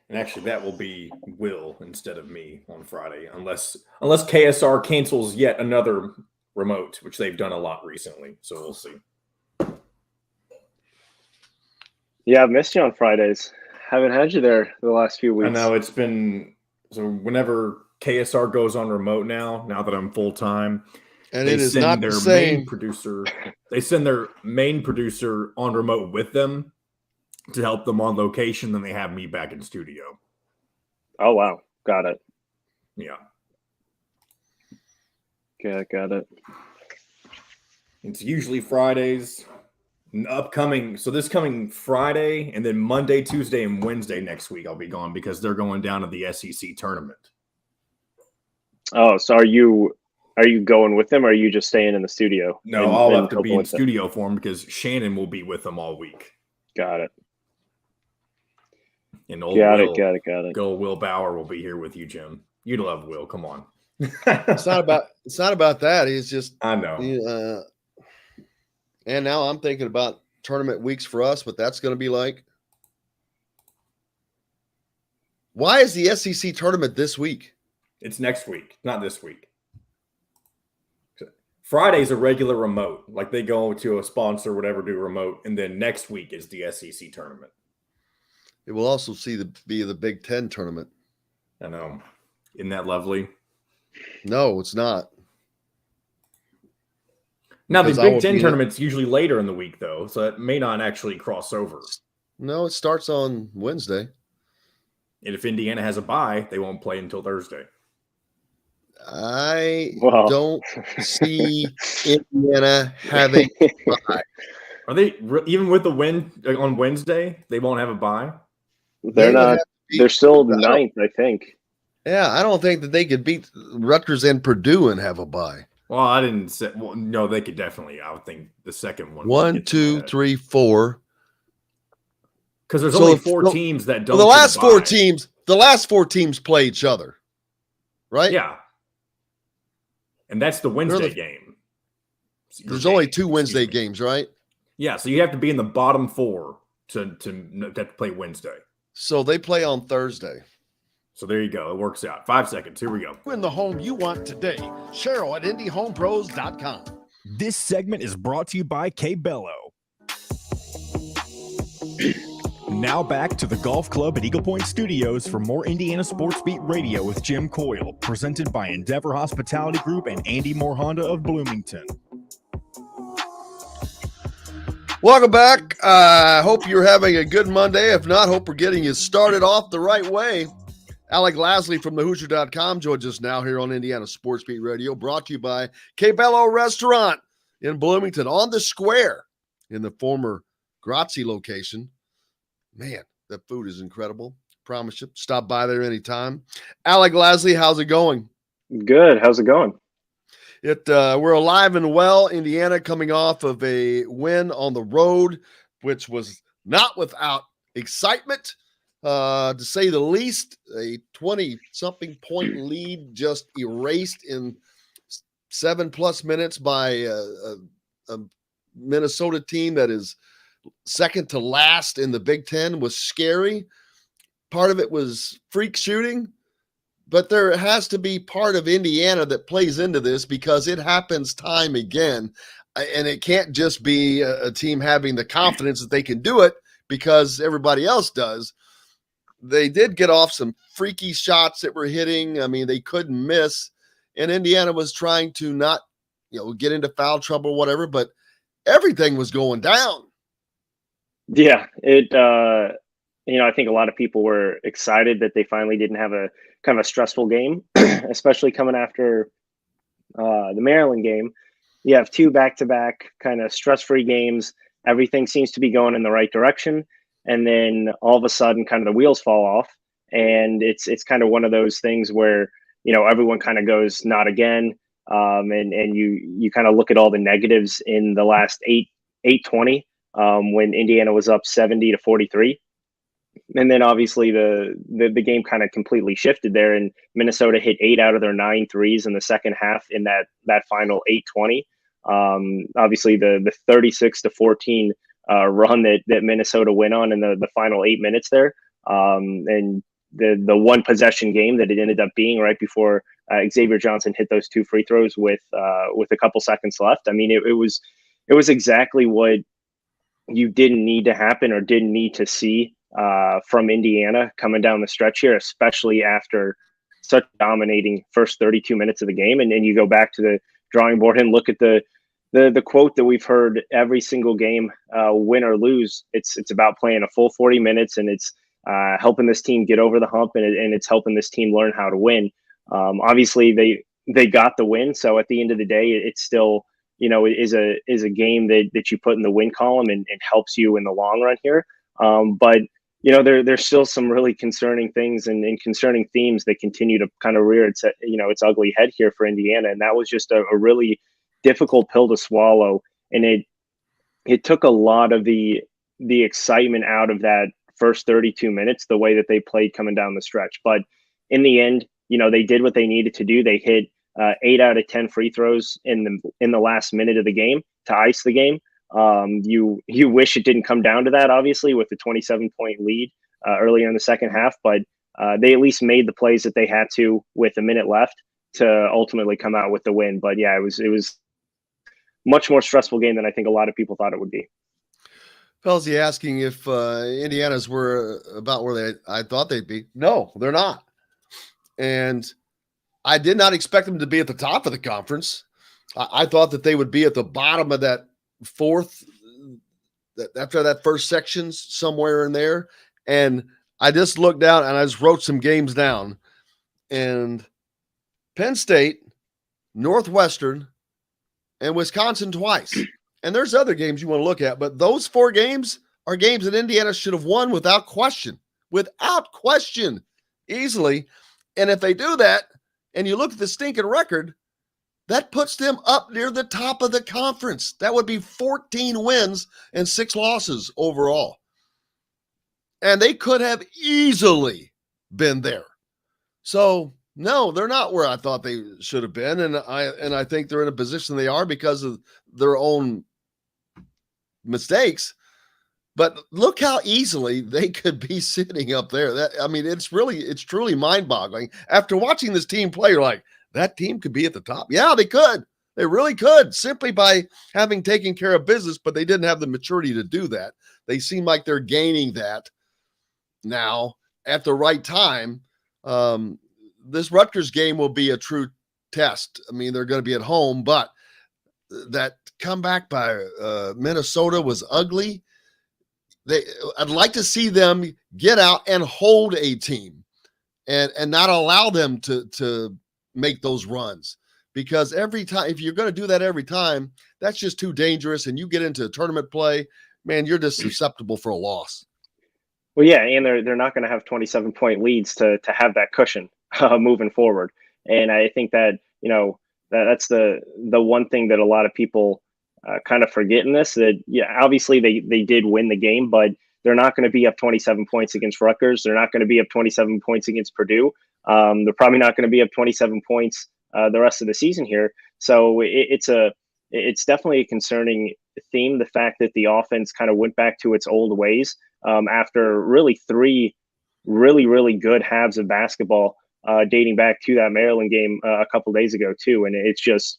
Speaker 8: And actually, that will be Will instead of me on Friday, unless KSR cancels yet another remote, which they've done a lot recently. So we'll see.
Speaker 10: Yeah, I've missed you on Fridays. Haven't had you there the last few weeks.
Speaker 8: I know it's been so. Whenever KSR goes on remote now that I'm full time,
Speaker 5: and it is not the same.
Speaker 8: They send their main producer on remote with them to help them on location. Then they have me back in studio.
Speaker 10: Oh wow, got it.
Speaker 8: Yeah.
Speaker 10: Okay, got it.
Speaker 8: It's usually Fridays. So this coming Friday, and then Monday, Tuesday, and Wednesday next week, I'll be gone because they're going down to the SEC tournament.
Speaker 10: Oh, so are you going with them, or are you just staying in the studio?
Speaker 8: No, I'll have to be in studio for them because Shannon will be with them all week.
Speaker 10: Got it.
Speaker 8: And
Speaker 10: Got it.
Speaker 8: Go Will Bauer will be here with you, Jim. You'd love Will. Come on.
Speaker 5: It's not about that. He's just,
Speaker 8: I know.
Speaker 5: And now I'm thinking about tournament weeks for us, what that's going to be like. Why is the SEC tournament this week?
Speaker 8: It's next week, not this week. Friday's a regular remote. Like they go to a sponsor, whatever, do remote. And then next week is the SEC tournament.
Speaker 5: It will also be the Big Ten tournament.
Speaker 8: I know. Isn't that lovely?
Speaker 5: No, it's not.
Speaker 8: Now, the Big Ten tournament's usually later in the week, though, so it may not actually cross over.
Speaker 5: No, it starts on Wednesday.
Speaker 8: And if Indiana has a bye, they won't play until Thursday.
Speaker 5: I don't see Indiana having a bye.
Speaker 8: Are they, even with the win on Wednesday, they won't have a bye?
Speaker 10: They're not. They're still ninth, I think.
Speaker 5: Yeah, I don't think that they could beat Rutgers and Purdue and have a bye.
Speaker 8: Well, I didn't say. Well, no, they could definitely. I would think the second one.
Speaker 5: 1, 2, 3, 4.
Speaker 8: Because there's only 4 teams that don't.
Speaker 5: The last 4 teams. The last 4 teams play each other, right?
Speaker 8: Yeah. And that's the Wednesday game.
Speaker 5: There's only 2 Wednesday games, right?
Speaker 8: Yeah, so you have to be in the bottom 4 to have to play Wednesday.
Speaker 5: So they play on Thursday.
Speaker 8: So there you go. It works out. 5 seconds. Here we go.
Speaker 3: Win the home you want today. Cheryl at IndyHomePros.com.
Speaker 1: This segment is brought to you by K-Bello. Now back to the Golf Club at Eagle Point Studios for more Indiana Sports Beat Radio with Jim Coyle, presented by Endeavor Hospitality Group and Andy Moore Honda of Bloomington.
Speaker 5: Welcome back. I hope you're having a good Monday. If not, hope we're getting you started off the right way. Alec Lasley from thehoosier.com joins us now here on Indiana Sports Beat Radio, brought to you by K-Bello Restaurant in Bloomington on the square in the former Grazie location. Man, that food is incredible. Promise you. Stop by there anytime. Alec Lasley, how's it going?
Speaker 10: Good. How's it going?
Speaker 5: We're alive and well. Indiana coming off of a win on the road, which was not without excitement. to say the least. A 20-something point lead just erased in 7+ minutes by a Minnesota team that is second to last in the Big Ten was scary. Part of it was freak shooting, but there has to be part of Indiana that plays into this because it happens time again. And it can't just be a team having the confidence that they can do it because everybody else does. They did get off some freaky shots that were hitting. I mean, they couldn't miss. And Indiana was trying to not, get into foul trouble or whatever, but everything was going down.
Speaker 10: Yeah, I think a lot of people were excited that they finally didn't have a kind of a stressful game, especially coming after the Maryland game. You have 2 back-to-back kind of stress-free games. Everything seems to be going in the right direction. And then all of a sudden kind of the wheels fall off. And it's kind of one of those things where, everyone kind of goes, not again. And you kind of look at all the negatives in the last 8-20 when Indiana was up 70-43. And then obviously the game kind of completely shifted there, and Minnesota hit 8 out of their 9 threes in the second half in that final 8-20. Obviously the 36-14 run that Minnesota went on in the final 8 minutes there, and the one possession game that it ended up being right before Xavier Johnson hit those 2 free throws with a couple seconds left. I mean, it was exactly what you didn't need to happen or didn't need to see from Indiana coming down the stretch here, especially after such dominating first 32 minutes of the game. And then you go back to the drawing board and look at the quote that we've heard every single game, win or lose. It's about playing a full 40 minutes, and it's helping this team get over the hump, and it's helping this team learn how to win. Obviously they got the win. So at the end of the day, it's still, is a game that you put in the win column and helps you in the long run here. But there's still some really concerning things and concerning themes that continue to kind of rear its ugly head here for Indiana. And that was just a really difficult pill to swallow. And it took a lot of the excitement out of that first 32 minutes, the way that they played coming down the stretch. But in the end, they did what they needed to do. They hit 8 out of 10 free throws in the last minute of the game to ice the game. You wish it didn't come down to that, obviously, with the 27-point lead earlier in the second half, but they at least made the plays that they had to with a minute left to ultimately come out with the win. But yeah, it was much more stressful game than I think a lot of people thought it would be.
Speaker 5: Felsi asking if Indiana's were about where I thought they'd be. No, they're not. And I did not expect them to be at the top of the conference. I thought that they would be at the bottom of that fourth, after that first section, somewhere in there. And I just looked down and I just wrote some games down. And Penn State, Northwestern, and Wisconsin twice. And there's other games you want to look at, but those 4 games are games that Indiana should have won without question, easily. And if they do that, and you look at the stinking record, that puts them up near the top of the conference. That would be 14 wins and 6 losses overall. And they could have easily been there. So, no, they're not where I thought they should have been. And I think they're in a position they are because of their own mistakes. But look how easily they could be sitting up there. It's truly mind-boggling. After watching this team play, you're like, that team could be at the top. Yeah, they could. They really could, simply by having taken care of business, but they didn't have the maturity to do that. They seem like they're gaining that now at the right time. This Rutgers game will be a true test. I mean, they're going to be at home, but that comeback by Minnesota was ugly. I'd like to see them get out and hold a team and not allow them to make those runs, because every time, if you're going to do that every time, that's just too dangerous. And you get into tournament play, man, you're just susceptible for a loss.
Speaker 10: Well, yeah, and they're not going to have 27-point leads to have that cushion moving forward. And I think that, that's the one thing that a lot of people kind of forget in this, that, yeah, obviously they did win the game, but they're not going to be up 27 points against Rutgers. They're not going to be up 27 points against Purdue. They're probably not going to be up 27 points the rest of the season here. So it's definitely a concerning theme. The fact that the offense kind of went back to its old ways after really 3 really good halves of basketball dating back to that Maryland game a couple days ago too. And it's just,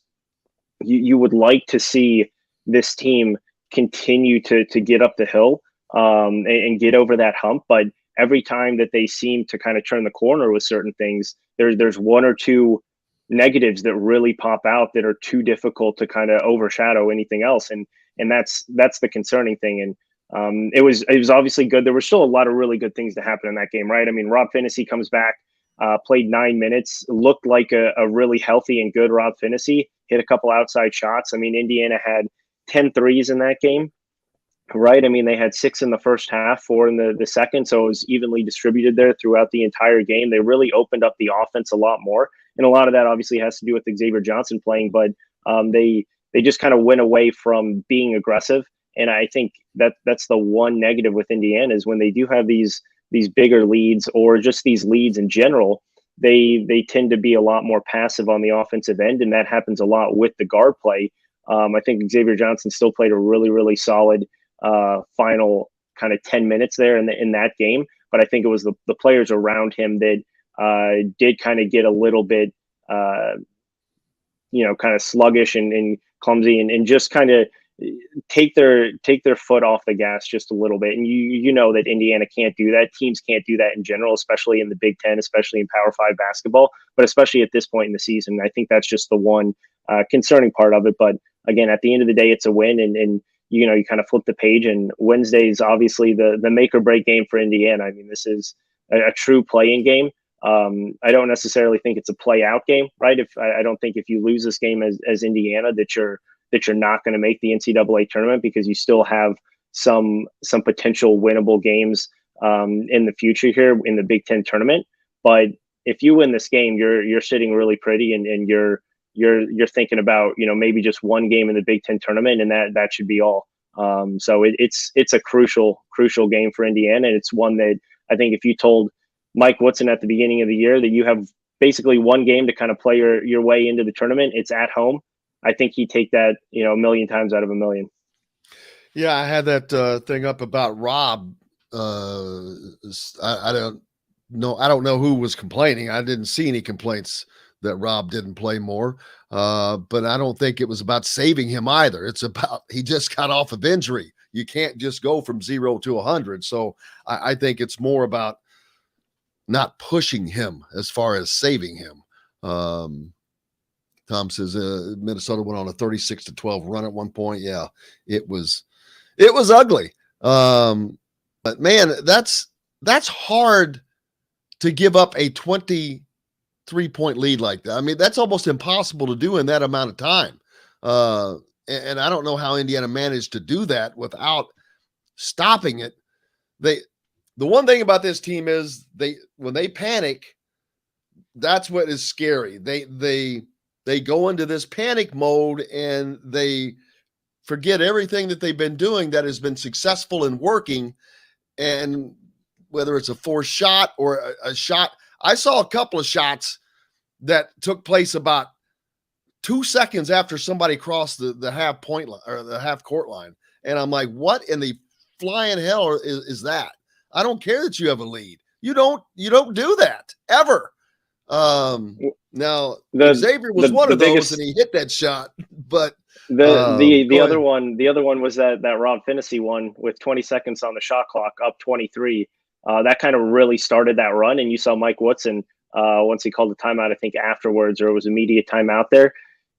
Speaker 10: you would like to see this team continue to get up the hill and get over that hump. But every time that they seem to kind of turn the corner with certain things, there's 1 or 2 negatives that really pop out that are too difficult to kind of overshadow anything else. And that's the concerning thing. And it was obviously good. There were still a lot of really good things to happen in that game, right? I mean, Rob Finney comes back, played 9 minutes, looked like a really healthy and good Rob Finney, hit a couple outside shots. I mean, Indiana had 10 threes in that game, right? I mean, they had 6 in the first half, 4 in the second. So it was evenly distributed there throughout the entire game. They really opened up the offense a lot more. And a lot of that obviously has to do with Xavier Johnson playing, but they just kind of went away from being aggressive. And I think that's the one negative with Indiana is when they do have these bigger leads or just these leads in general, they tend to be a lot more passive on the offensive end. And that happens a lot with the guard play. I think Xavier Johnson still played a really, really solid final kind of 10 minutes there in that game. But I think it was the players around him that did kind of get a little bit, kind of sluggish and clumsy and just kind of take their foot off the gas just a little bit. And you know that Indiana can't do that. Teams can't do that in general, especially in the Big Ten, especially in Power 5 basketball, but especially at this point in the season. I think that's just the one concerning part of it. But again, at the end of the day, it's a win and you kind of flip the page, and Wednesday's obviously the make or break game for Indiana. I mean, this is a true play-in game. I don't necessarily think it's a play out game, right? I don't think if you lose this game as Indiana that you're not going to make the NCAA tournament, because you still have some potential winnable games in the future here in the Big Ten tournament. But if you win this game, you're sitting really pretty and you're thinking about, maybe just one game in the Big Ten tournament, and that should be all. So it's a crucial game for Indiana. And it's one that I think if you told Mike Woodson at the beginning of the year that you have basically one game to kind of play your way into the tournament, it's at home, I think he'd take that, a million times out of a million.
Speaker 5: Yeah, I had that thing up about Rob. I don't know who was complaining. I didn't see any complaints that Rob didn't play more. But I don't think it was about saving him either. It's about he just got off of injury. You can't just go from 0 to 100. So I think it's more about not pushing him as far as saving him. Tom says Minnesota went on a 36-12 run at one point. Yeah, it was ugly. But man, that's hard to give up a 23-point lead like that. I mean, that's almost impossible to do in that amount of time. And I don't know how Indiana managed to do that without stopping it. The one thing about this team is when they panic, that's what is scary. They go into this panic mode and they forget everything that they've been doing that has been successful and working. And whether it's a forced shot or a shot, I saw a couple of shots that took place about 2 seconds after somebody crossed the half point line or the half court line. And I'm like, what in the flying hell is that? I don't care that you have a lead. You don't do that ever. Now Xavier was one of those and he hit that shot, but
Speaker 10: the other one was that Rob Finney one with 20 seconds on the shot clock, up 23. That kind of really started that run. And you saw Mike Woodson, once he called the timeout, I think afterwards, or it was immediate timeout there,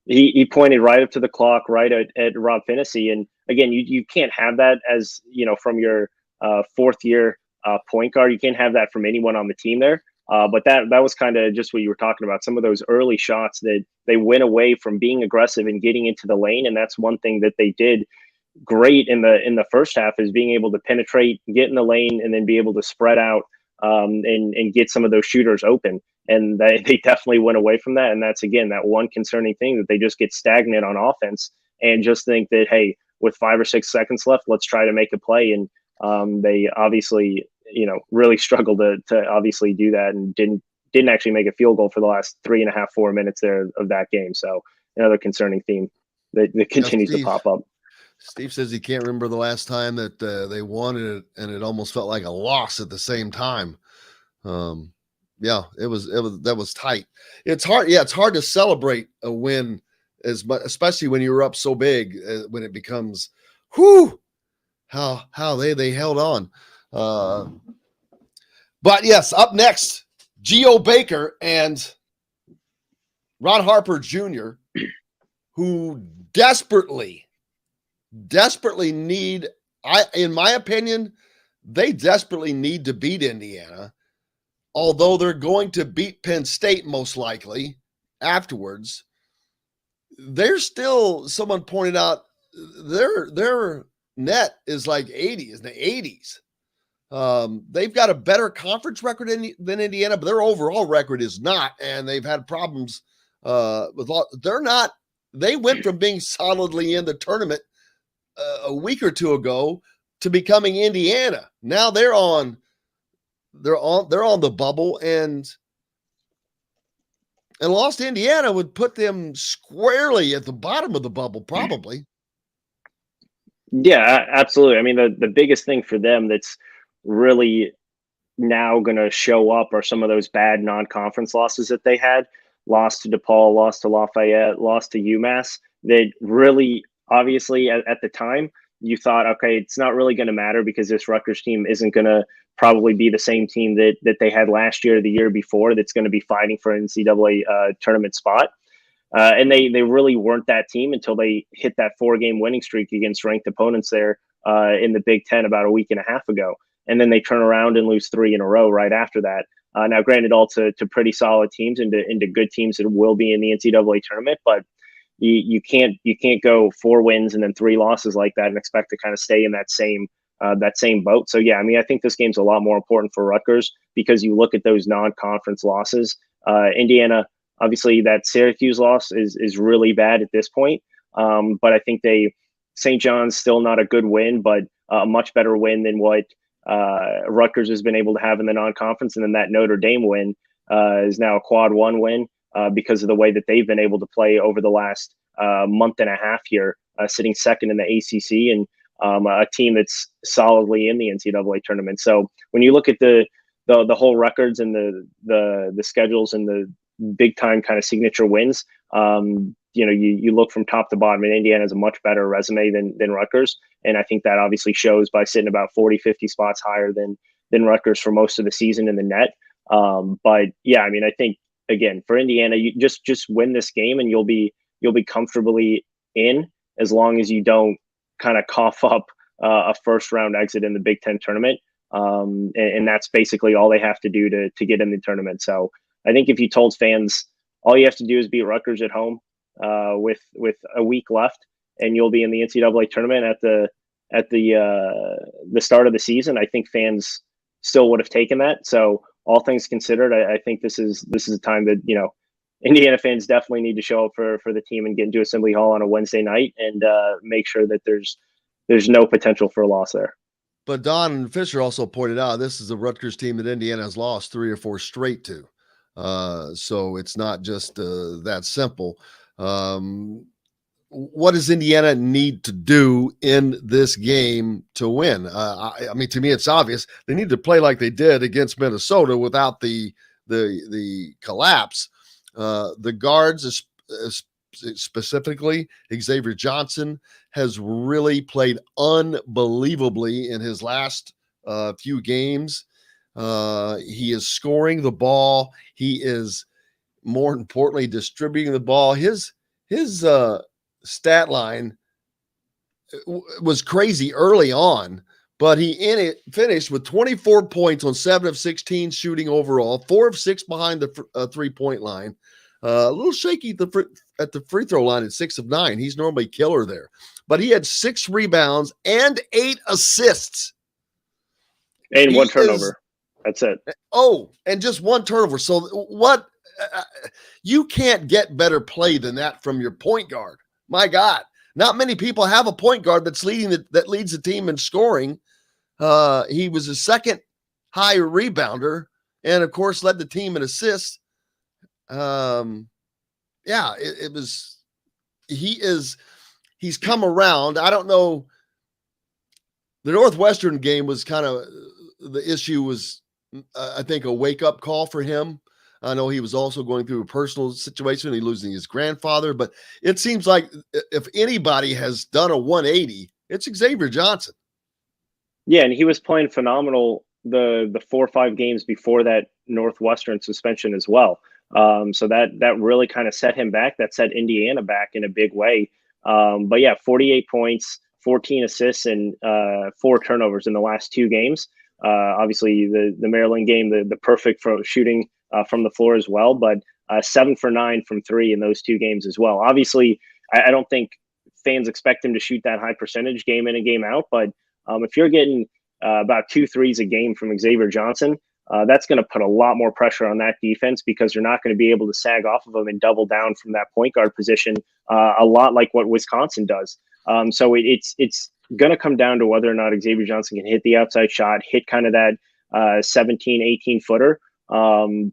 Speaker 10: he pointed right up to the clock, right at Rob Finney. And again, you can't have that as, from your fourth year point guard. You can't have that from anyone on the team there. But that was kind of just what you were talking about. Some of those early shots that they went away from being aggressive and getting into the lane. And that's one thing that they did great in the first half, is being able to penetrate, get in the lane, and then be able to spread out and get some of those shooters open. And they definitely went away from that. And that's, again, that one concerning thing, that they just get stagnant on offense and just think that, hey, with 5 or 6 seconds left, let's try to make a play. And They obviously, really struggled to obviously do that, and didn't actually make a field goal for the last 3.5, 4 minutes there of that game. So another concerning theme that continues to pop up.
Speaker 5: Steve says he can't remember the last time that they won it, and it almost felt like a loss at the same time. Yeah, that was tight. It's hard. Yeah, it's hard to celebrate a win as much, especially when you were up so big. When it becomes, whoo, how they held on. But yes, up next, Geo Baker and Ron Harper Jr., who desperately need, in my opinion, they desperately need to beat Indiana, although they're going to beat Penn State most likely afterwards. There's still, someone pointed out, their net is like 80s, in the 80s. They've got a better conference record than Indiana, but their overall record is not, and they've had problems with all. They went from being solidly in the tournament a week or two ago to becoming Indiana. Now they're on the bubble, and lost to Indiana would put them squarely at the bottom of the bubble, probably.
Speaker 10: Yeah, absolutely. I mean, the biggest thing for them that's really now going to show up are some of those bad non-conference losses that they had. Lost to DePaul, lost to Lafayette, lost to UMass. That really, obviously, at the time, you thought, okay, it's not really going to matter because this Rutgers team isn't going to probably be the same team that they had last year or the year before that's going to be fighting for an NCAA tournament spot. And they really weren't that team until they hit that 4-game winning streak against ranked opponents there in the Big Ten about a week and a half ago. And then they turn around and lose 3 in a row right after that. Now, granted, all to pretty solid teams and into good teams that will be in the NCAA tournament, but you can't go 4 wins and then 3 losses like that and expect to kind of stay in that same boat. So yeah, I mean, I think this game's a lot more important for Rutgers because you look at those non-conference losses. Indiana, obviously, that Syracuse loss is really bad at this point, but I think St. John's still not a good win, but a much better win than what Rutgers has been able to have in the non-conference, and then that Notre Dame win is now a quad 1 win because of the way that they've been able to play over the last month and a half here, sitting second in the ACC and a team that's solidly in the NCAA tournament. So when you look at the whole records and the schedules and the big time kind of signature wins, you look from top to bottom, and Indiana has a much better resume than Rutgers. And I think that obviously shows by sitting about 40, 50 spots higher than Rutgers for most of the season in the net. But yeah, I mean, I think again, for Indiana, you just win this game and you'll be comfortably in, as long as you don't kind of cough up a first round exit in the Big Ten tournament. And that's basically all they have to do to get in the tournament. So I think if you told fans all you have to do is beat Rutgers at home with a week left, and you'll be in the NCAA tournament at the start of the season, I think fans still would have taken that. So all things considered, I think this is a time that Indiana fans definitely need to show up for the team and get into Assembly Hall on a Wednesday night and make sure that there's no potential for a loss there.
Speaker 5: But Don Fischer also pointed out this is a Rutgers team that Indiana has lost 3 or 4 straight to. So it's not just that simple. What does Indiana need to do in this game to win? I mean, to me, it's obvious. They need to play like they did against Minnesota without the collapse. The guards, specifically Xavier Johnson, has really played unbelievably in his last few games. He is scoring the ball. He is, more importantly, distributing the ball. His stat line was crazy early on, but he finished with 24 points on 7 of 16 shooting overall, 4 of 6 behind the 3-point line. A little shaky at the free throw line at 6 of 9. He's normally killer there, but he had 6 rebounds and 8 assists.
Speaker 10: And 1 turnover. That's it.
Speaker 5: Oh, and just 1 turnover. So what? You can't get better play than that from your point guard. My God, not many people have a point guard that leads the team in scoring. He was a second high rebounder, and of course led the team in assists. It was. He's come around. I don't know. The Northwestern game was kind of the issue was, I think, a wake-up call for him. I know he was also going through a personal situation. He's losing his grandfather, but it seems like if anybody has done a 180, it's Xavier Johnson.
Speaker 10: Yeah, and he was playing phenomenal the 4 or 5 games before that Northwestern suspension as well. So that really kind of set him back. That set Indiana back in a big way. But yeah, 48 points, 14 assists, and 4 turnovers in the last 2 games. Obviously, the Maryland game, the perfect for shooting from the floor as well, but 7 for 9 from 3 in those 2 games as well. Obviously, I don't think fans expect him to shoot that high percentage game in and game out, but if you're getting about 2 threes a game from Xavier Johnson, that's going to put a lot more pressure on that defense because you're not going to be able to sag off of him and double down from that point guard position a lot like what Wisconsin does. So it's going to come down to whether or not Xavier Johnson can hit the outside shot, hit kind of that 17, 18 footer,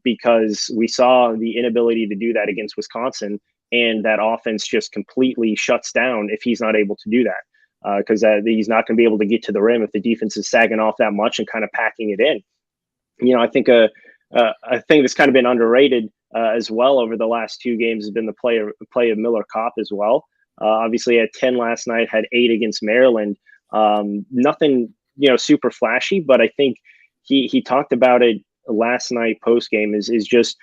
Speaker 10: because we saw the inability to do that against Wisconsin, and that offense just completely shuts down if he's not able to do that, because he's not going to be able to get to the rim if the defense is sagging off that much and kind of packing it in. I think that's kind of been underrated as well over the last 2 games has been the play of Miller Kopp as well. Obviously had 10 last night, had 8 against Maryland. Nothing, super flashy, but I think he talked about it last night post game is just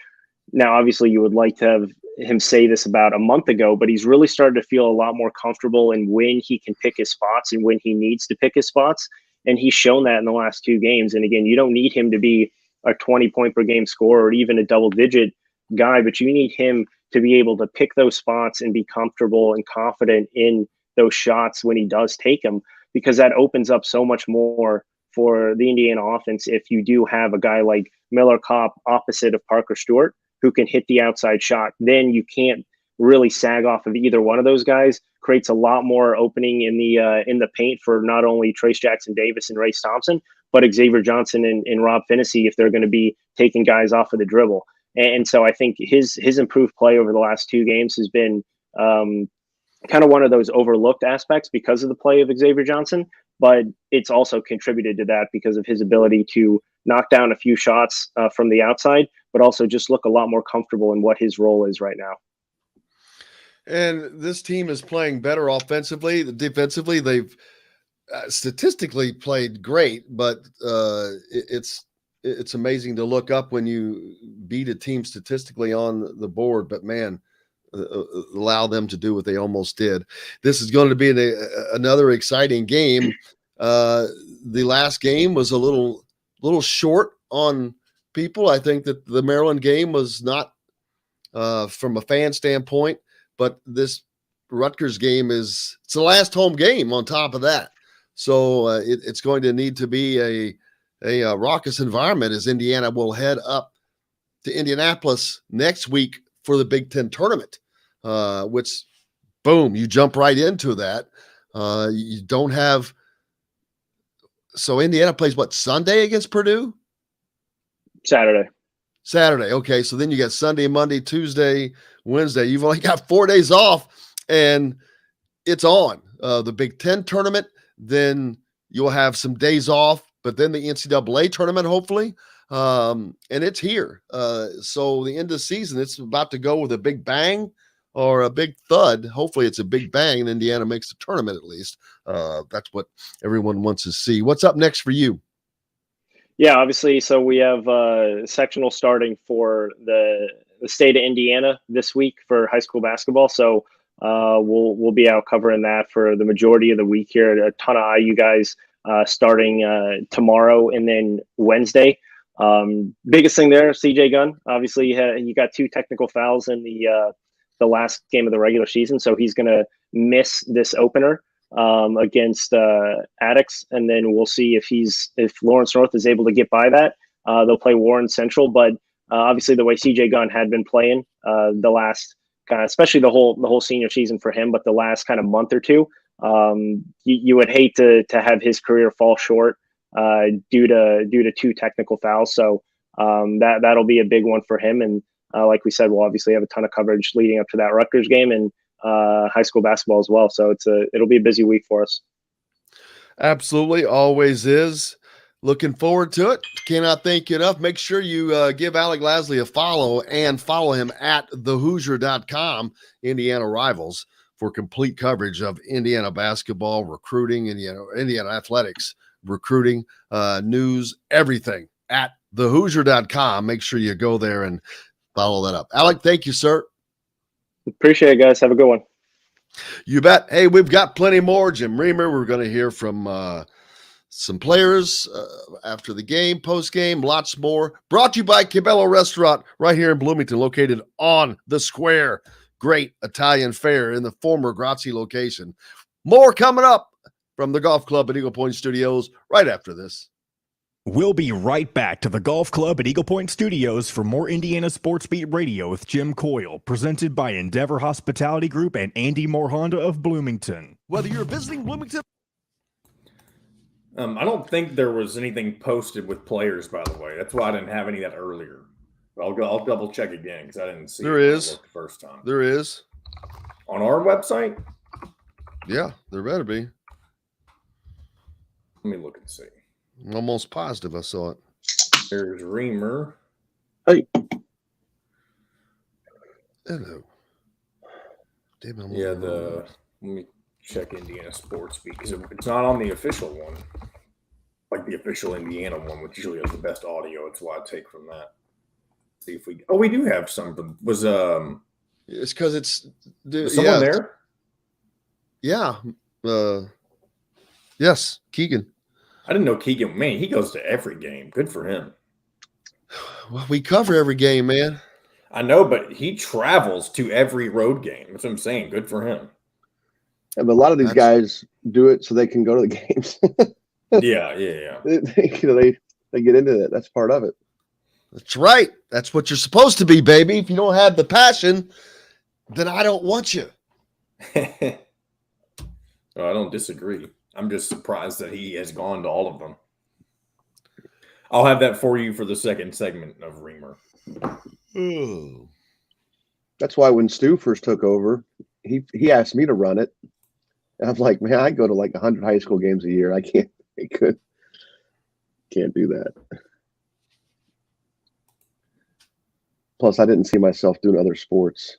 Speaker 10: now, obviously you would like to have him say this about a month ago, but he's really started to feel a lot more comfortable in when he can pick his spots and when he needs to pick his spots. And he's shown that in the last 2 games. And again, you don't need him to be a 20-point per game scorer or even a double-digit guy, but you need him to be able to pick those spots and be comfortable and confident in those shots when he does take them, because that opens up so much more for the Indiana offense if you do have a guy like Miller Kopp opposite of Parker Stewart who can hit the outside shot. Then you can't really sag off of either one of those guys. Creates a lot more opening in the paint for not only Trace Jackson Davis and Race Thompson, but Xavier Johnson and Rob Finney if they're going to be taking guys off of the dribble. And so I think his improved play over the last 2 games has been kind of one of those overlooked aspects because of the play of Xavier Johnson, but it's also contributed to that because of his ability to knock down a few shots from the outside, but also just look a lot more comfortable in what his role is right now.
Speaker 5: And this team is playing better offensively. Defensively, they've statistically played great, but it's amazing to look up when you beat a team statistically on the board. But man, allow them to do what they almost did. This is going to be another exciting game. The last game was a little short on people. I think that the Maryland game was not from a fan standpoint. But this Rutgers game it's the last home game on top of that. So it's going to need to be a raucous environment as Indiana will head up to Indianapolis next week for the Big Ten tournament, which, boom, you jump right into that. You don't have – so Indiana plays what, Sunday against Purdue?
Speaker 10: Saturday.
Speaker 5: Okay, so then you got Sunday, Monday, Tuesday, Wednesday. You've only got 4 days off, and it's on. The Big Ten tournament, then you'll have some days off, but then the NCAA tournament, hopefully, and it's here. So the end of the season, it's about to go with a big bang or a big thud. Hopefully it's a big bang, and Indiana makes the tournament at least. That's what everyone wants to see. What's up next for you?
Speaker 10: Yeah, obviously. So we have sectional starting for the state of Indiana this week for high school basketball. So we'll be out covering that for the majority of the week here. A ton of IU guys starting tomorrow and then Wednesday. Biggest thing there, CJ Gunn. Obviously, you got 2 technical fouls in the last game of the regular season, so he's going to miss this opener against Addicts, and then we'll see if Lawrence North is able to get by that. They'll play Warren Central, but obviously the way CJ Gunn had been playing the last kind of, especially the whole senior season for him, but the last kind of month or two, you would hate to have his career fall short due to 2 technical fouls. So that'll be a big one for him. And like we said, we'll obviously have a ton of coverage leading up to that Rutgers game and high school basketball as well. So it'll be a busy week for us.
Speaker 5: Absolutely, always is. Looking forward to it. Cannot thank you enough. Make sure you give Alec Lasley a follow and follow him at thehoosier.com, Indiana Rivals, for complete coverage of Indiana basketball, recruiting, Indiana athletics, recruiting, news, everything at thehoosier.com. Make sure you go there and follow that up. Alec, thank you, sir.
Speaker 10: Appreciate it, guys. Have a good one.
Speaker 5: You bet. Hey, we've got plenty more. Jim Reamer, we're going to hear from some players after the game, post-game, lots more. Brought to you by Cabello Restaurant right here in Bloomington, located on the square. Great Italian fare in the former Grazie location. More coming up from the Golf Club at Eagle Point Studios right after this.
Speaker 1: We'll be right back to the Golf Club at Eagle Point Studios for more Indiana Sports Beat Radio with Jim Coyle, presented by Endeavor Hospitality Group and Andy Moore Honda of Bloomington.
Speaker 5: Whether you're visiting Bloomington.
Speaker 8: I don't think there was anything posted with players, by the way. That's why I didn't have any of that earlier. I'll double check again because I didn't see
Speaker 5: there
Speaker 8: it
Speaker 5: is
Speaker 8: the first time.
Speaker 5: There is
Speaker 8: on our website.
Speaker 5: Yeah, there better be.
Speaker 8: Let me look and see.
Speaker 5: I'm almost positive I saw it.
Speaker 8: There's Reamer.
Speaker 9: Hey.
Speaker 5: Hello. Damn,
Speaker 8: let me check Indiana Sports Beat because it's not on the official one, like the official Indiana one, which usually has the best audio. It's why I take from that. See if we do have some. Was
Speaker 5: it's because it's
Speaker 8: someone there?
Speaker 5: Yeah. Yes, Keegan.
Speaker 8: I didn't know Keegan. Man, he goes to every game. Good for him.
Speaker 5: Well, we cover every game, man.
Speaker 8: I know, but he travels to every road game. That's what I'm saying. Good for him.
Speaker 11: Yeah, but a lot of these guys do it so they can go to the games.
Speaker 8: Yeah.
Speaker 11: They get into it. That's part of it.
Speaker 5: That's right. That's what you're supposed to be, baby. If you don't have the passion, then I don't want you.
Speaker 8: I don't disagree. I'm just surprised that he has gone to all of them. I'll have that for you for the second segment of Reamer.
Speaker 5: Ooh.
Speaker 11: That's why when Stu first took over, he asked me to run it. And I'm like, man, I go to like 100 high school games a year. I can't do that. Plus, I didn't see myself doing other sports.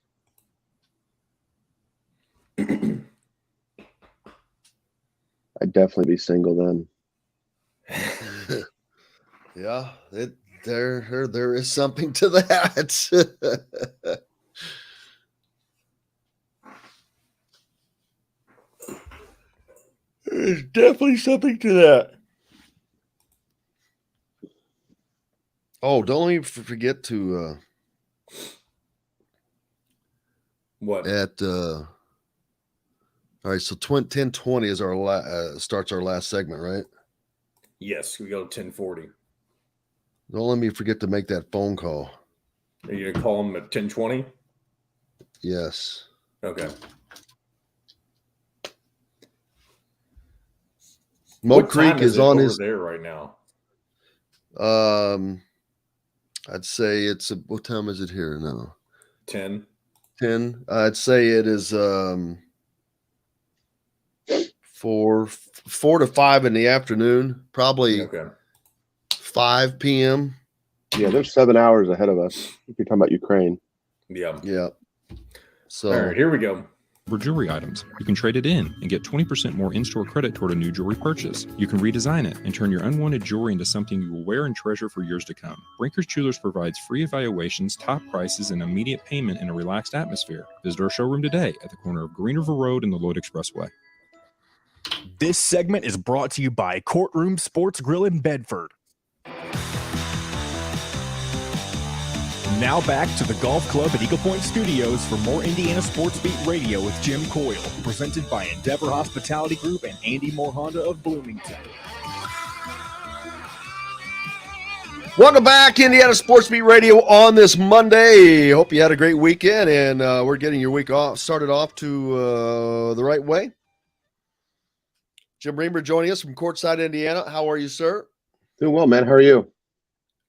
Speaker 11: I'd definitely be single then.
Speaker 5: Yeah, there is something to that. There's definitely something to that. Oh, don't even forget to
Speaker 8: what
Speaker 5: at all right, so 10:20 is our starts our last segment, right?
Speaker 8: Yes, we go to 10:40.
Speaker 5: Don't let me forget to make that phone call.
Speaker 8: Are you gonna call him at 10:20?
Speaker 5: Yes.
Speaker 8: Okay.
Speaker 5: Mo Creek is on his
Speaker 8: there right now.
Speaker 5: I'd say it's what time is it here now?
Speaker 8: 10.
Speaker 5: I'd say it is 4 to 5 in the afternoon, probably 5 p.m.
Speaker 11: Yeah, there's 7 hours ahead of us if you're talking about Ukraine.
Speaker 8: Yeah.
Speaker 5: So
Speaker 8: all right, here we go.
Speaker 12: For jewelry items, you can trade it in and get 20% more in-store credit toward a new jewelry purchase. You can redesign it and turn your unwanted jewelry into something you will wear and treasure for years to come. Brinkers Jewelers provides free evaluations, top prices, and immediate payment in a relaxed atmosphere. Visit our showroom today at the corner of Green River Road and the Lloyd Expressway.
Speaker 1: This segment is brought to you by Courtroom Sports Grill in Bedford. Now back to the Golf Club at Eagle Point Studios for more Indiana Sports Beat Radio with Jim Coyle, presented by Endeavor Hospitality Group and Andy Moore Honda of Bloomington.
Speaker 5: Welcome back, Indiana Sports Beat Radio on this Monday. Hope you had a great weekend, and we're getting your week started off to the right way. Jim Reamer joining us from Courtside, Indiana. How are you, sir?
Speaker 11: Doing well, man. How are you?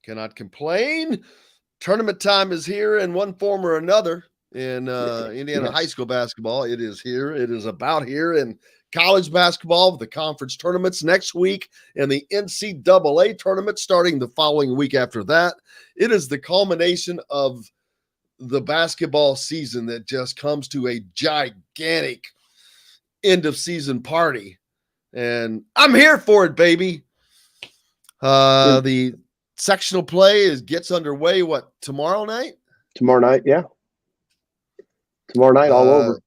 Speaker 5: Cannot complain. Tournament time is here in one form or another in Indiana high school basketball. It is here. It is about here in college basketball, the conference tournaments next week, and the NCAA tournament starting the following week after that. It is the culmination of the basketball season that just comes to a gigantic end of season party. And I'm here for it, baby. The sectional play gets underway, tomorrow night?
Speaker 11: Tomorrow night, yeah. Tomorrow night, all over.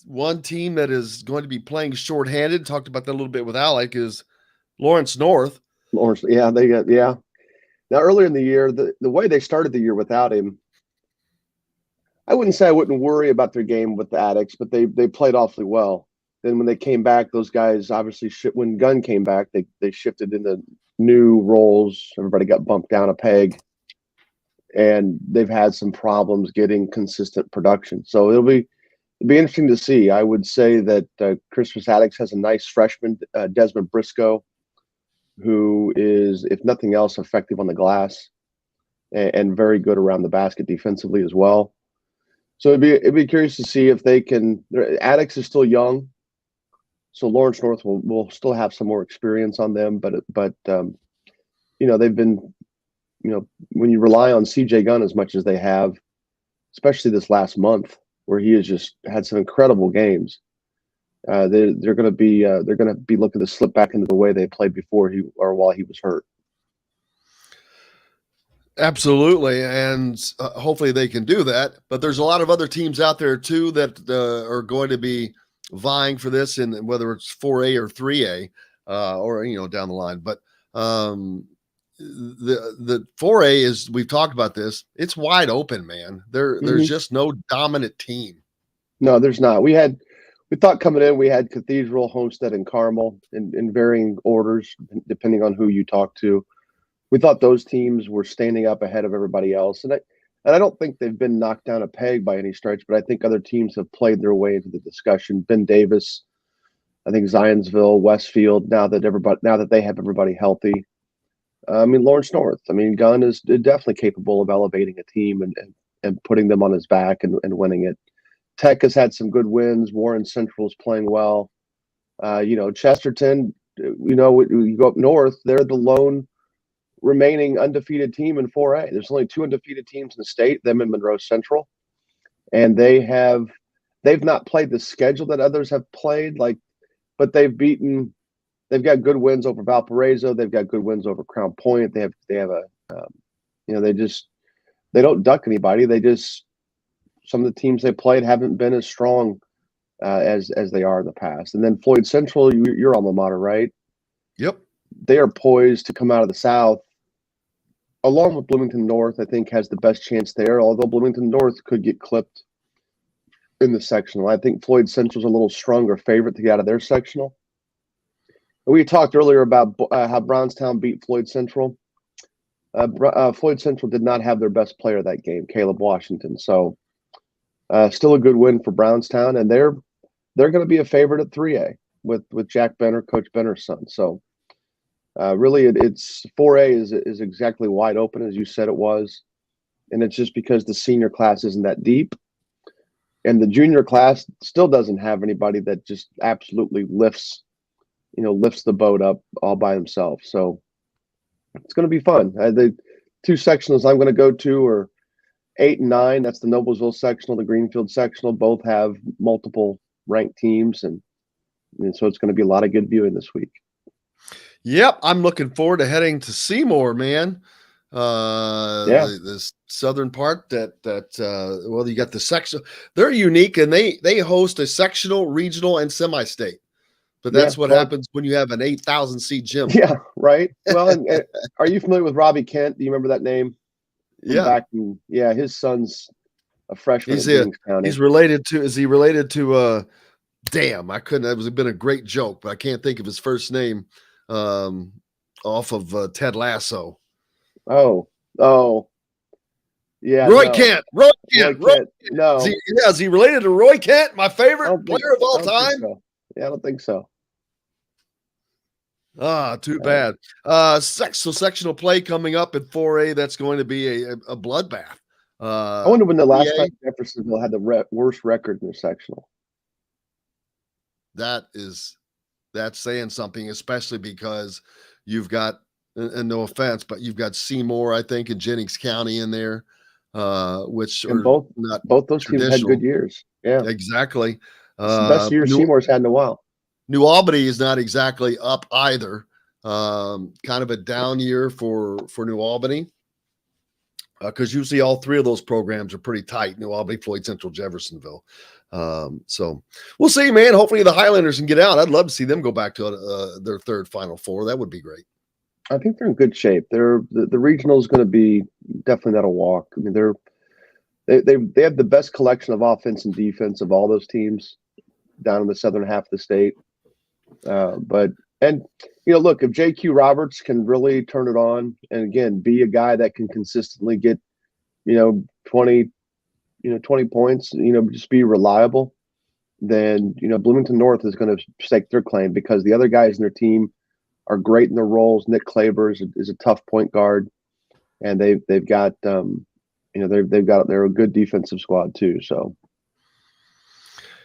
Speaker 5: One team that is going to be playing shorthanded, talked about that a little bit with Alec, is Lawrence North.
Speaker 11: Now earlier in the year, the way they started the year without him, I wouldn't say I wouldn't worry about their game with the Addicts, but they played awfully well. Then when they came back, those guys obviously when Gunn came back, they shifted into new roles. Everybody got bumped down a peg, and they've had some problems getting consistent production. So it'll be interesting to see. I would say that Christmas Addicts has a nice freshman, Desmond Briscoe, who is, if nothing else, effective on the glass and very good around the basket defensively as well. So it'd be curious to see if they can. Addicts is still young, so Lawrence North will still have some more experience on them. But they've been, when you rely on CJ Gunn as much as they have, especially this last month, where he has just had some incredible games. They're going to be looking to slip back into the way they played before while he was hurt.
Speaker 5: Absolutely, and hopefully they can do that. But there's a lot of other teams out there too that are going to be vying for this, and whether it's 4A or 3A, or down the line. But the 4A is, we've talked about this. It's wide open, man. There's just no dominant team.
Speaker 11: No, there's not. We thought coming in, we had Cathedral, Homestead, and Carmel in varying orders, depending on who you talk to. We thought those teams were standing up ahead of everybody else. And I don't think they've been knocked down a peg by any stretch, but I think other teams have played their way into the discussion. Ben Davis, I think Zionsville, Westfield, now that they have everybody healthy. Lawrence North. Gunn is definitely capable of elevating a team and putting them on his back and winning it. Tech has had some good wins. Warren Central is playing well. Chesterton, you go up north, they're the lone remaining undefeated team in 4A. There's only 2 undefeated teams in the state, them and Monroe Central. And they've not played the schedule that others have played, but they've got good wins over Valparaiso. They've got good wins over Crown Point. They don't duck anybody. Some of the teams they played haven't been as strong as they are in the past. And then Floyd Central, your alma mater, right?
Speaker 5: Yep.
Speaker 11: They are poised to come out of the South, along with Bloomington North. I think has the best chance there, although Bloomington North could get clipped in the sectional. I think Floyd Central's a little stronger favorite to get out of their sectional. We talked earlier about how Brownstown beat Floyd Central. Floyd Central did not have their best player that game, Caleb Washington. So still a good win for Brownstown, and they're going to be a favorite at 3A with Jack Benner, Coach Benner's son. So really, it's 4A is exactly wide open as you said it was, and it's just because the senior class isn't that deep, and the junior class still doesn't have anybody that just absolutely lifts the boat up all by himself. So it's going to be fun. The 2 sectionals I'm going to go to are 8 and 9. That's the Noblesville sectional, the Greenfield sectional. Both have multiple ranked teams, and so it's going to be a lot of good viewing this week.
Speaker 5: Yep, I'm looking forward to heading to Seymour, man. This southern part that you got the sectional. They're unique, and they host a sectional, regional, and semi-state. But that's what happens when you have an 8,000 seat gym.
Speaker 11: Yeah, right. Well, and are you familiar with Robbie Kent? Do you remember that name? His son's a freshman.
Speaker 5: He's related to. Is he related to? Damn, I couldn't. That would have been a great joke, but I can't think of his first name. Off of Ted Lasso.
Speaker 11: Oh, yeah.
Speaker 5: Roy Kent. Roy Kent.
Speaker 11: No.
Speaker 5: Is he related to Roy Kent, my favorite player of all time?
Speaker 11: Yeah, I don't think so.
Speaker 5: Too bad. So sectional play coming up at 4A. That's going to be a bloodbath.
Speaker 11: I wonder when the last
Speaker 5: 3A,
Speaker 11: time Jeffersonville had the worst record in their sectional.
Speaker 5: that's saying something, especially because you've got, and no offense, but you've got Seymour, I think, and Jennings County in there, which
Speaker 11: And
Speaker 5: are not
Speaker 11: both those teams had good years. Yeah,
Speaker 5: exactly.
Speaker 11: it's the best year Seymour's had in a while.
Speaker 5: New Albany is not exactly up either. Kind of a down year for New Albany. Because usually all three of those programs are pretty tight: New Albany, Floyd Central, Jeffersonville. So we'll see, man. Hopefully the Highlanders can get out. I'd love to see them go back to their third Final Four. That would be great.
Speaker 11: I think they're in good shape. The regional is going to be definitely not a walk. I mean, they have the best collection of offense and defense of all those teams down in the southern half of the state. Look, if JQ Roberts can really turn it on and again be a guy that can consistently get 20 points, just be reliable, then Bloomington North is going to stake their claim because the other guys in their team are great in their roles. Nick Klaber is a tough point guard, and they've got they're a good defensive squad too. So.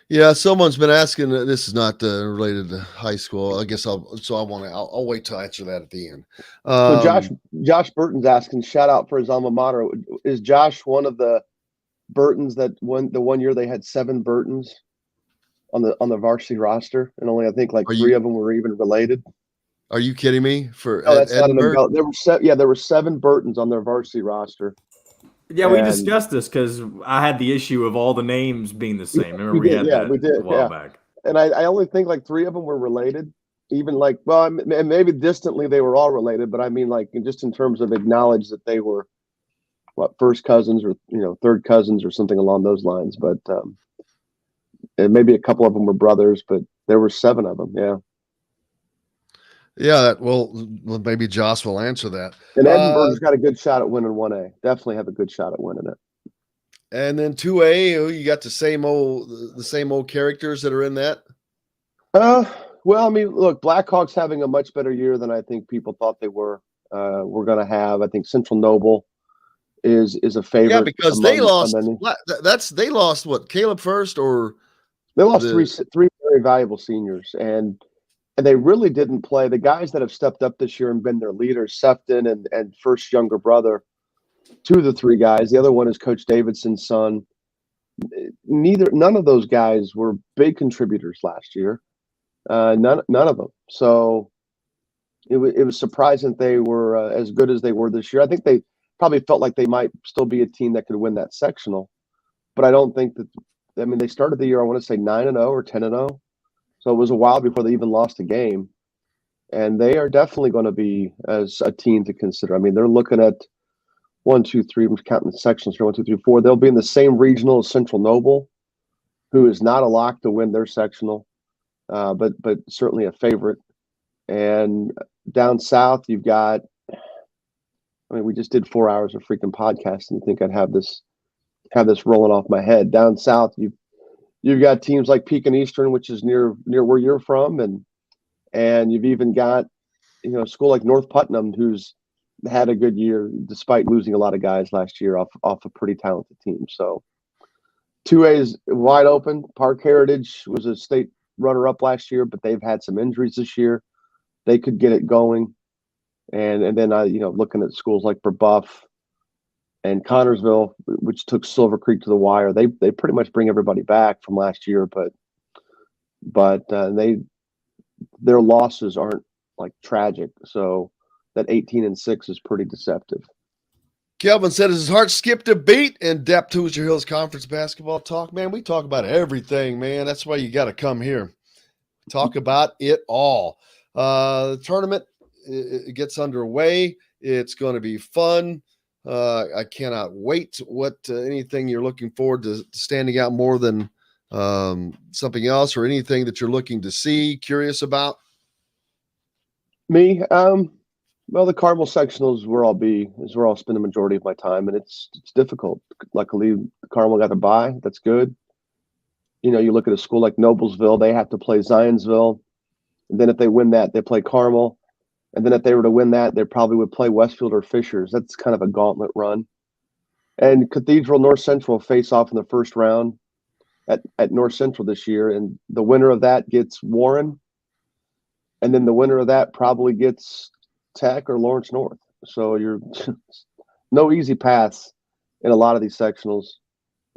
Speaker 5: Yeah, someone's been asking. This is not related to high school. I guess I'll wait to answer that at the end.
Speaker 11: So Josh Burton's asking, shout out for his alma mater. Is Josh one of the Burtons that the one year they had 7 Burtons on the varsity roster, and only I think like 3 of them were even related?
Speaker 5: Are you kidding me?
Speaker 11: That's not an embellishment. There were 7 Burtons on their varsity roster.
Speaker 8: Yeah, we discussed this because I had the issue of all the names being the same. Remember we did a while back.
Speaker 11: And I only think like 3 of them were related. Even like, well, maybe distantly they were all related, but I mean like just in terms of acknowledge that they were first cousins or third cousins or something along those lines. But and maybe a couple of them were brothers, but there were 7 of them. Yeah.
Speaker 5: Yeah, well, maybe Josh will answer that.
Speaker 11: And Edinburgh's got a good shot at winning 1A. Definitely have a good shot at winning it.
Speaker 5: And then 2A, you got the same old characters that are in that.
Speaker 11: Well, I mean, look, Blackhawks having a much better year than I think people thought they were going to have. I think Central Noble is a favorite.
Speaker 5: Yeah, because they lost. They lost what? Caleb First, or
Speaker 11: they lost three very valuable seniors, and they really didn't play. The guys that have stepped up this year and been their leaders, Sefton and First's younger brother, 2 of the 3 guys. The other one is Coach Davidson's son. None of those guys were big contributors last year. None of them. So it was surprising that they were as good as they were this year. I think they probably felt like they might still be a team that could win that sectional, but I don't think that. I mean, they started the year, I want to say 9-0 or 10-0. So it was a while before they even lost a game. And they are definitely going to be as a team to consider. I mean, they're looking at 1, 2, 3, I'm counting the sections here, 1, 2, 3, 4. They'll be in the same regional as Central Noble, who is not a lock to win their sectional, but certainly a favorite. And down south, you've got, I mean, we just did 4 hours of freaking podcast, and you think I'd have this rolling off my head. Down south, You've got teams like Pekin Eastern, which is near where you're from, and you've even got a school like North Putnam, who's had a good year despite losing a lot of guys last year off a pretty talented team. So 2A is wide open. Park Heritage was a state runner-up last year, but they've had some injuries this year. They could get it going, and then looking at schools like Brebeuf and Connorsville, which took Silver Creek to the wire, they pretty much bring everybody back from last year, but their losses aren't like tragic. So that 18-6 is pretty deceptive.
Speaker 5: Kelvin said his heart skipped a beat in depth Hoosier Hills Conference basketball talk. Man, we talk about everything, man. That's why you got to come here. Talk about it all. The tournament it gets underway. It's going to be fun. I cannot wait. What anything you're looking forward to standing out more than something else, or anything that you're looking to see, curious about?
Speaker 11: Me, well, the Carmel sectional is where I'll spend the majority of my time, and it's difficult. Luckily, Carmel got a bye. That's good. You look at a school like Noblesville, they have to play Zionsville. And then if they win that, they play Carmel. And then if they were to win that, they probably would play Westfield or Fishers. That's kind of a gauntlet run. And Cathedral North Central face off in the first round at North Central this year. And the winner of that gets Warren. And then the winner of that probably gets Tech or Lawrence North. So you're no easy paths in a lot of these sectionals.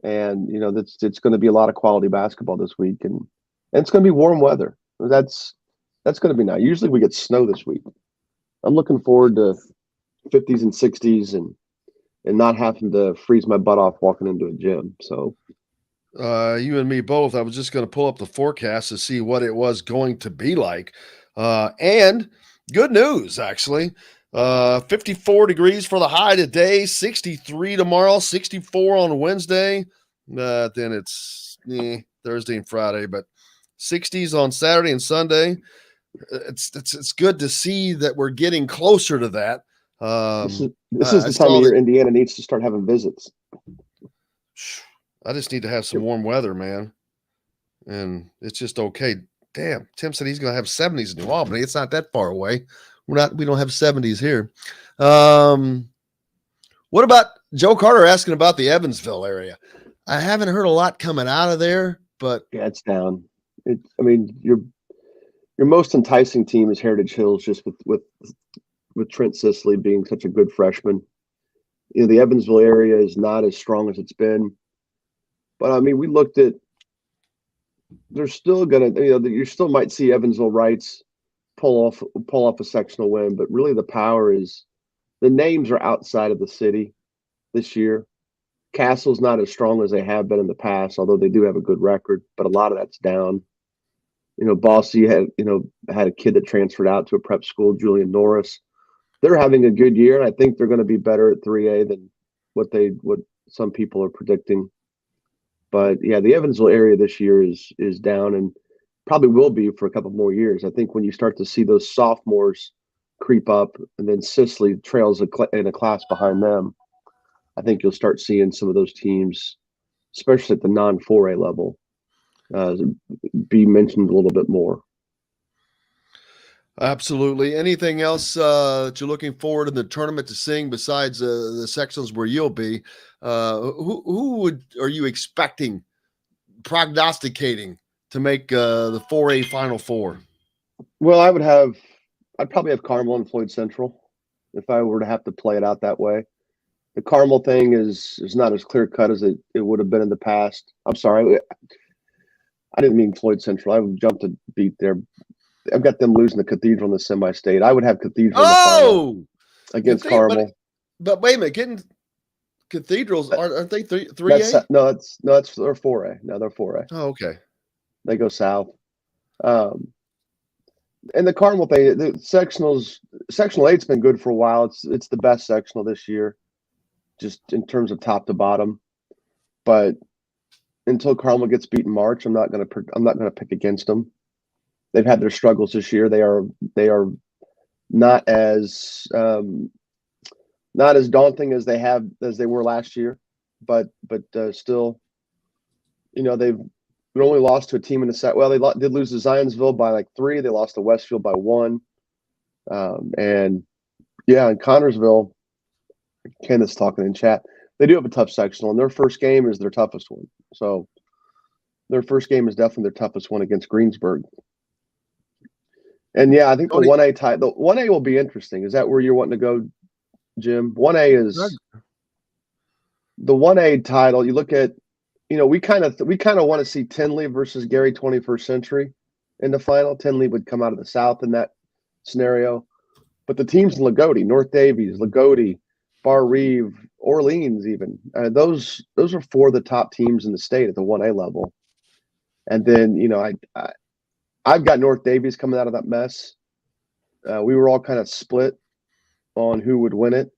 Speaker 11: And, it's going to be a lot of quality basketball this week. And it's going to be warm weather. That's going to be nice. Usually we get snow this week. I'm looking forward to 50s and 60s and not having to freeze my butt off walking into a gym. So
Speaker 5: you and me both. I was just going to pull up the forecast to see what it was going to be like. And good news, actually. 54 degrees for the high today, 63 tomorrow, 64 on Wednesday. Then it's Thursday and Friday, but 60s on Saturday and Sunday. It's good to see that we're getting closer to that.
Speaker 11: This is the time of year Indiana needs to start having visits.
Speaker 5: I just need to have some warm weather, man. And it's just okay. Damn, Tim said he's going to have 70s in New Albany. It's not that far away. We don't have 70s here. What about Joe Carter asking about the Evansville area? I haven't heard a lot coming out of there, but
Speaker 11: yeah, it's down. Your most enticing team is Heritage Hills, just with Trent Sisley being such a good freshman. The Evansville area is not as strong as it's been, but we looked at. They're still gonna, you still might see Evansville Rights pull off a sectional win, but really the power is the names are outside of the city this year. Castle's not as strong as they have been in the past, although they do have a good record, but a lot of that's down. Bossy had a kid that transferred out to a prep school, Julian Norris. They're having a good year, and I think they're going to be better at 3A than what some people are predicting. But yeah, the Evansville area this year is down and probably will be for a couple more years. I think when you start to see those sophomores creep up and then Sisley trails in a class behind them, I think you'll start seeing some of those teams, especially at the non-4A level, be mentioned a little bit more.
Speaker 5: Absolutely. Anything else that you're looking forward in the tournament to seeing besides the sections where you'll be? Who are you expecting, prognosticating to make the 4A Final Four?
Speaker 11: Well, I'd probably have Carmel and Floyd Central if I were to have to play it out that way. The Carmel thing is not as clear cut as it would have been in the past. I'm sorry, I didn't mean Floyd Central. I jumped a beat there. I've got them losing the Cathedral in the semi-state. I would have Cathedral in the final against Carmel.
Speaker 5: But wait a minute, getting Cathedrals aren't they 3A?
Speaker 11: No, they're 4A. No, they're 4A.
Speaker 5: Oh, okay.
Speaker 11: They go south. And the Carmel thing, the sectional 8's been good for a while. It's the best sectional this year, just in terms of top to bottom. But until Carmel gets beat in March, I'm not gonna pick against them. They've had their struggles this year. They are not as daunting as they were last year, but still, they've only lost to a team in the set. Well, they did lose to Zionsville by like 3. They lost to Westfield by 1. And yeah, in Connorsville, Kenneth's talking in chat. They do have a tough sectional, and their first game is their toughest one. So their first game is definitely their toughest one against Greensburg. And yeah, I think the 1A will be interesting. Is that where you're wanting to go, Jim? 1A is the 1A title. You look at, we kind of want to see Tinley versus Gary 21st Century in the final. Tinley would come out of the South in that scenario, but the teams in Lagodi, North Davies, Lagodi, Bar Reeve, Orleans, even those are 4 of the top teams in the state at the 1A level. And then I've got North Davies coming out of that mess. We were all kind of split on who would win it,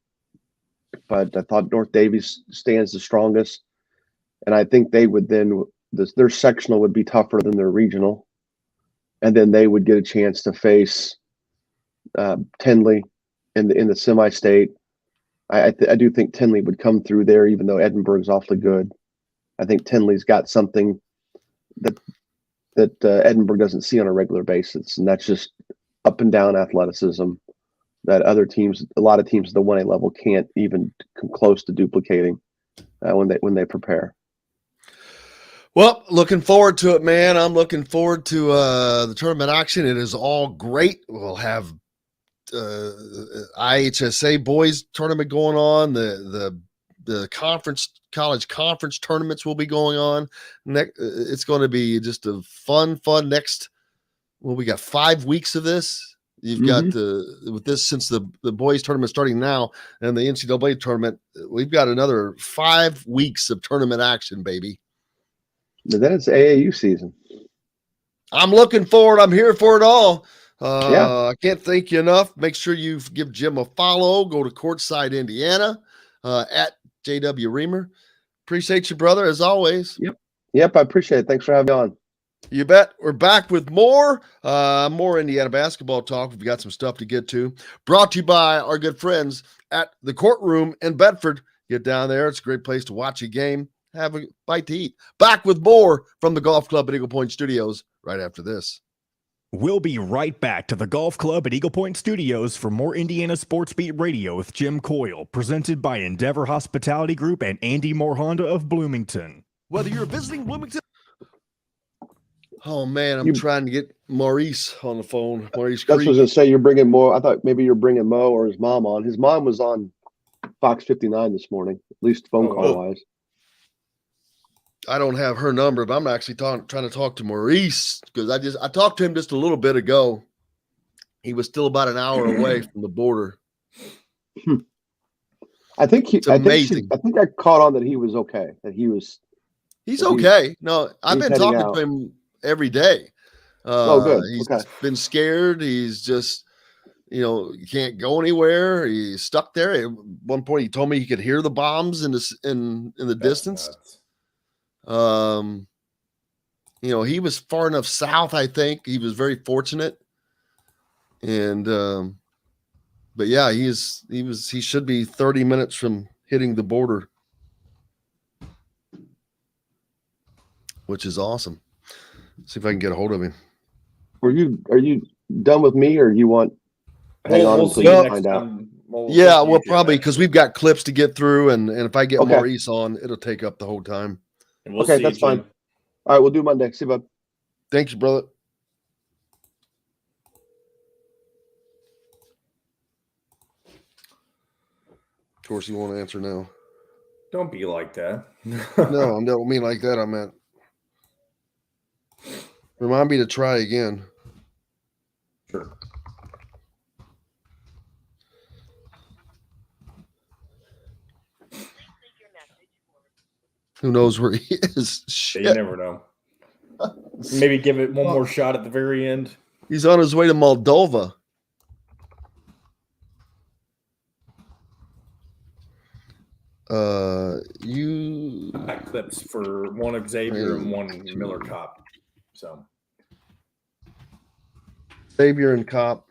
Speaker 11: but I thought North Davies stands the strongest, and I think they would then their sectional would be tougher than their regional, and then they would get a chance to face Tinley in the semi-state. I do think Tinley would come through there, even though Edinburgh's awfully good. I think Tinley's got something that Edinburgh doesn't see on a regular basis, and that's just up and down athleticism that other teams, a lot of teams at the 1A level, can't even come close to duplicating when they prepare.
Speaker 5: Well, looking forward to it, man. I'm looking forward to the tournament action. It is all great. We'll have IHSA boys tournament going on. The college conference tournaments will be going on. It's going to be just a fun next. Well, we got 5 weeks of this. You've got with this, since the boys tournament starting now and the NCAA tournament, we've got another 5 weeks of tournament action, baby.
Speaker 11: Then it's AAU season.
Speaker 5: I'm looking forward. I'm here for it all.
Speaker 11: Yeah.
Speaker 5: I can't thank you enough. Make sure you give Jim a follow. Go to Courtside, Indiana, at JW Reamer. Appreciate you, brother, as always.
Speaker 11: Yep, I appreciate it. Thanks for having me on.
Speaker 5: You bet. We're back with more Indiana basketball talk. We've got some stuff to get to. Brought to you by our good friends at the Courtroom in Bedford. Get down there. It's a great place to watch a game, have a bite to eat. Back with more from the Golf Club at Eagle Point Studios right after this.
Speaker 1: We'll be right back to the Golf Club at Eagle Point Studios for more Indiana Sports Beat Radio with Jim Coyle, presented by Endeavor Hospitality Group and Andy Moore Honda of Bloomington.
Speaker 5: Whether you're visiting Bloomington. Oh, man, I'm trying to get Maurice on the phone. Maurice
Speaker 11: That's what I was going to say. You're bringing Mo. I thought maybe you're bringing Mo or his mom on. His mom was on Fox 59 this morning, at least phone call wise.
Speaker 5: I don't have her number, but I'm actually trying to talk to Maurice because I talked to him just a little bit ago. He was still about an hour away from the border.
Speaker 11: I think
Speaker 5: it's amazing.
Speaker 11: I think I caught on that he was okay.
Speaker 5: He's okay. No, I've been talking to him every day.
Speaker 11: Good.
Speaker 5: He's been scared. He's just, he can't go anywhere. He's stuck there. At one point, he told me he could hear the bombs in the distance. He was far enough south. I think he was very fortunate. And, but yeah, he should be 30 minutes from hitting the border, which is awesome. See if I can get a hold of him.
Speaker 11: Are you done with me, or you want hang on until you find out?
Speaker 5: Well, probably because we've got clips to get through, and if I get Maurice on, it'll take up the whole time.
Speaker 11: Okay, that's fine. All right, we'll do Monday. See you, bud.
Speaker 5: Thank you, brother. Of course, you want to answer now.
Speaker 8: Don't be like that.
Speaker 5: No, I don't mean like that. I meant remind me to try again.
Speaker 8: Sure.
Speaker 5: Who knows where he is? Shit.
Speaker 8: You never know. Maybe give it one more shot at the very end.
Speaker 5: He's on his way to Moldova. You
Speaker 8: clips for one Xavier and one Miller Cop. So
Speaker 5: Xavier and Cop.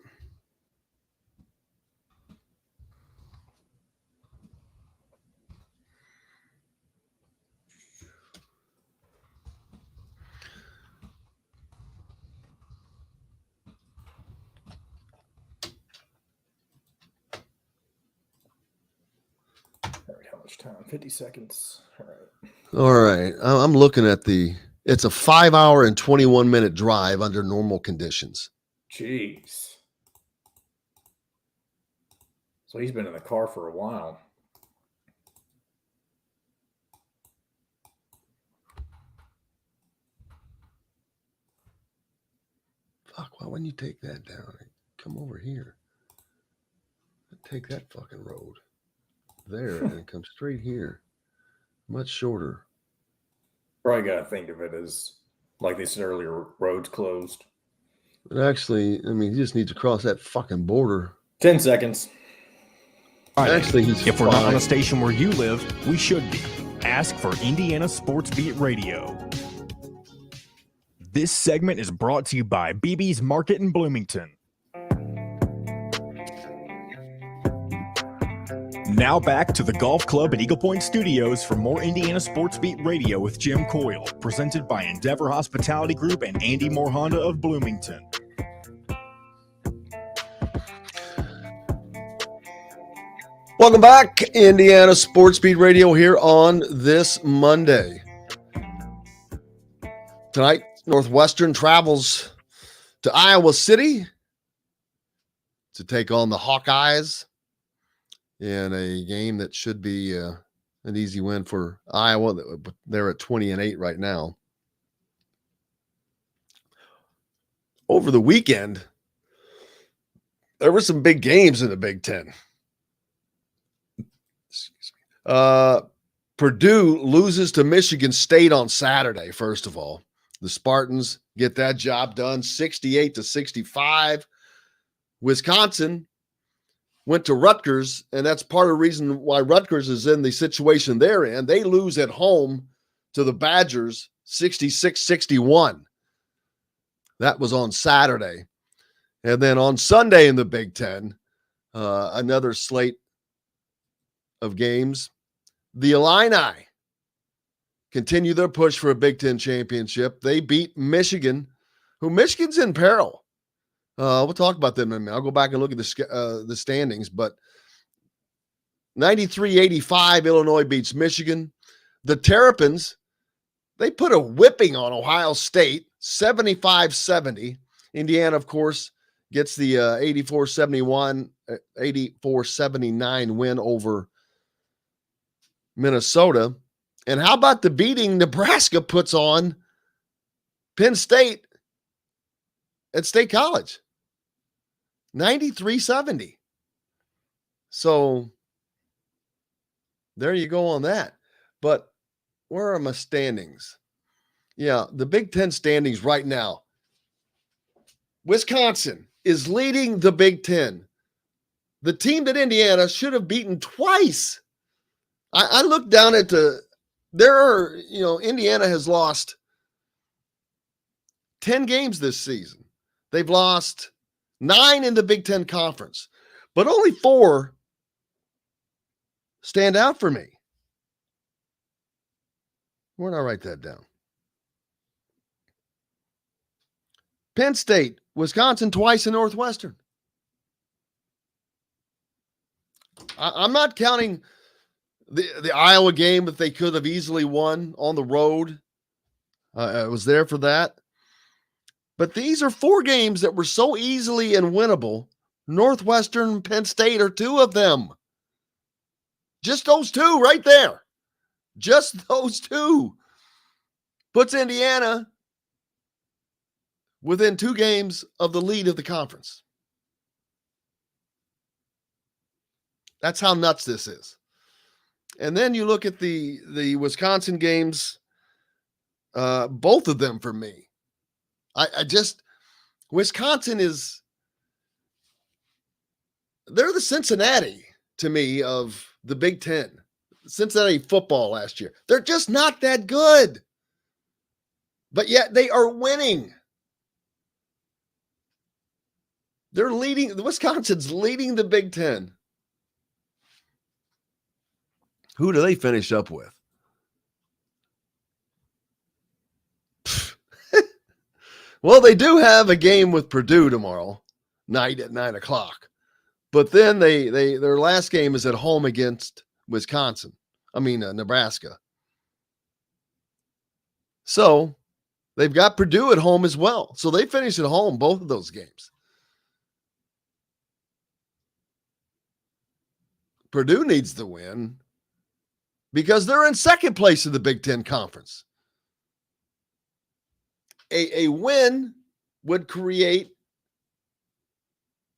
Speaker 8: How much time? 50 seconds. All right.
Speaker 5: All right. I'm looking at it's a 5-hour and 21-minute drive under normal conditions.
Speaker 8: Jeez. So he's been in the car for a while.
Speaker 5: Fuck, why wouldn't you take that down? Come over here. Take that fucking road. There and come straight here. Much shorter.
Speaker 8: Probably got to think of it as, like they said earlier, roads closed.
Speaker 5: But actually, he just needs to cross that fucking border.
Speaker 8: 10 seconds.
Speaker 5: Actually,
Speaker 1: if we're not on a station where you live, we should be. Ask for Indiana Sports Beat Radio. This segment is brought to you by BB's Market in Bloomington. Now back to the Golf Club at Eagle Point Studios for more Indiana Sports Beat Radio with Jim Coyle, presented by Endeavor Hospitality Group and Andy Moore Honda of Bloomington.
Speaker 5: Welcome back, Indiana Sports Beat Radio here on this Monday. Tonight, Northwestern travels to Iowa City to take on the Hawkeyes in a game that should be an easy win for Iowa. They're at 20-8 right now. Over the weekend, there were some big games in the Big Ten. Purdue loses to Michigan State on Saturday, first of all. The Spartans get that job done, 68-65. Wisconsin went to Rutgers, and that's part of the reason why Rutgers is in the situation they're in. They lose at home to the Badgers, 66-61. That was on Saturday. And then on Sunday in the Big Ten, another slate of games. The Illini continue their push for a Big Ten championship. They beat Michigan, who Michigan's in peril. We'll talk about them in a minute. I'll go back and look at the standings, but 93-85, Illinois beats Michigan. The Terrapins, they put a whipping on Ohio State, 75-70. Indiana, of course, gets the 84-79 win over Minnesota. And how about the beating Nebraska puts on Penn State at State College? 93-70. So there you go on that. But where are my standings? Yeah, the Big Ten standings right now. Wisconsin is leading the Big Ten. The team that Indiana should have beaten twice. I looked down at Indiana has lost 10 games this season. They've lost 9 in the Big Ten Conference, but only 4 stand out for me. Where did I write that down? Penn State, Wisconsin twice, and Northwestern. I'm not counting the Iowa game that they could have easily won on the road. I was there for that. But these are 4 games that were so easily and winnable. Northwestern and Penn State are 2 of them. Just those 2 right there. Just those 2 puts Indiana within 2 games of the lead of the conference. That's how nuts this is. And then you look at the Wisconsin games, both of them for me. Wisconsin they're the Cincinnati to me of the Big Ten. Cincinnati football last year. They're just not that good. But yet they are winning. They're leading, Wisconsin's leading the Big Ten. Who do they finish up with? Well, they do have a game with Purdue tomorrow night at 9:00. But then their last game is at home against Nebraska. So they've got Purdue at home as well. So they finish at home both of those games. Purdue needs the win because they're in second place in the Big Ten Conference. A win would create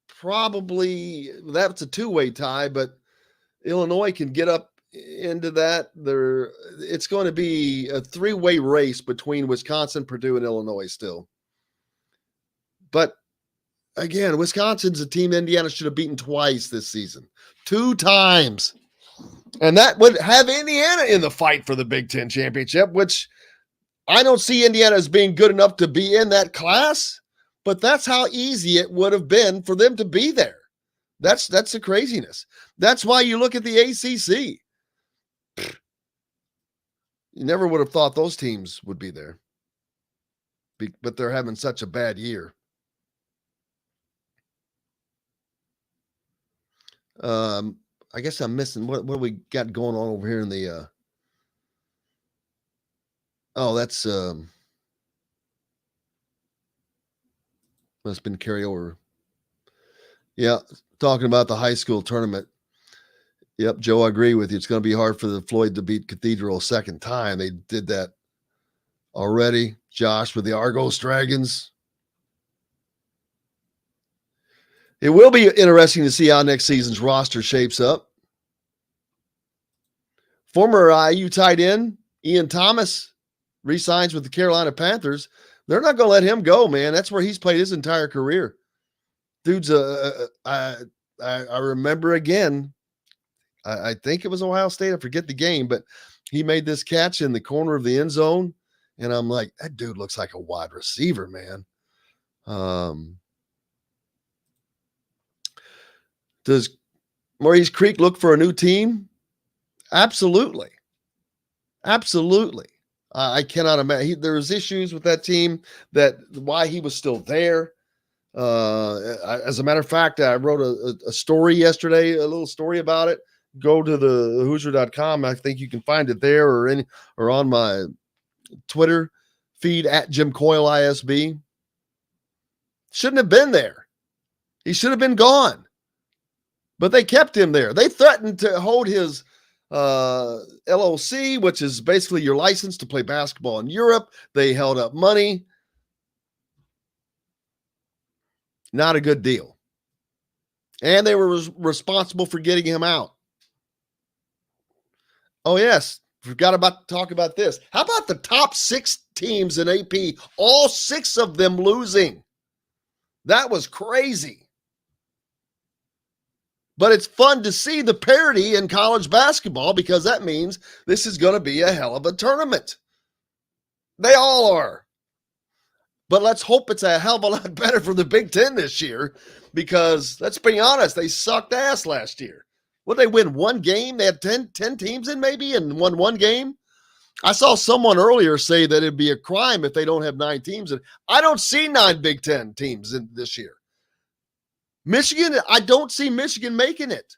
Speaker 5: probably, that's a 2-way tie, but Illinois can get up into that. It's going to be a 3-way race between Wisconsin, Purdue, and Illinois still. But again, Wisconsin's a team Indiana should have beaten twice this season. 2 times. And that would have Indiana in the fight for the Big Ten championship, which I don't see Indiana as being good enough to be in that class, but that's how easy it would have been for them to be there. That's the craziness. That's why you look at the ACC. You never would have thought those teams would be there. But they're having such a bad year. I guess I'm missing what do we got going on over here in the that's must have been carryover. Yeah, talking about the high school tournament. Yep, Joe, I agree with you. It's going to be hard for the Floyd to beat Cathedral a second time. They did that already. Josh with the Argos Dragons. It will be interesting to see how next season's roster shapes up. Former IU tight end Ian Thomas re-signs with the Carolina Panthers. They're not going to let him go, man. That's where he's played his entire career. Dude's I remember again. I think it was Ohio State. I forget the game, but he made this catch in the corner of the end zone, and I'm like, that dude looks like a wide receiver, man. Does Maurice Creek look for a new team? Absolutely. Absolutely. I cannot imagine. There was issues with that team that why he was still there. As a matter of fact, I wrote a story yesterday, a little story about it. Go to the Hoosier.com. I think you can find it there or on my Twitter feed at Jim Coyle ISB. Shouldn't have been there. He should have been gone. But they kept him there. They threatened to hold his LOC, which is basically your license to play basketball in Europe. They held up money. Not a good deal. And they were responsible for getting him out. Oh, yes. Forgot about to talk about this. How about the top 6 teams in AP? All 6 of them losing. That was crazy. But it's fun to see the parity in college basketball because that means this is going to be a hell of a tournament. They all are. But let's hope it's a hell of a lot better for the Big Ten this year because, let's be honest, they sucked ass last year. Would they win one game? They had 10 teams in maybe and won one game? I saw someone earlier say that it'd be a crime if they don't have 9 teams. I don't see 9 Big Ten teams in this year. Michigan, I don't see Michigan making it.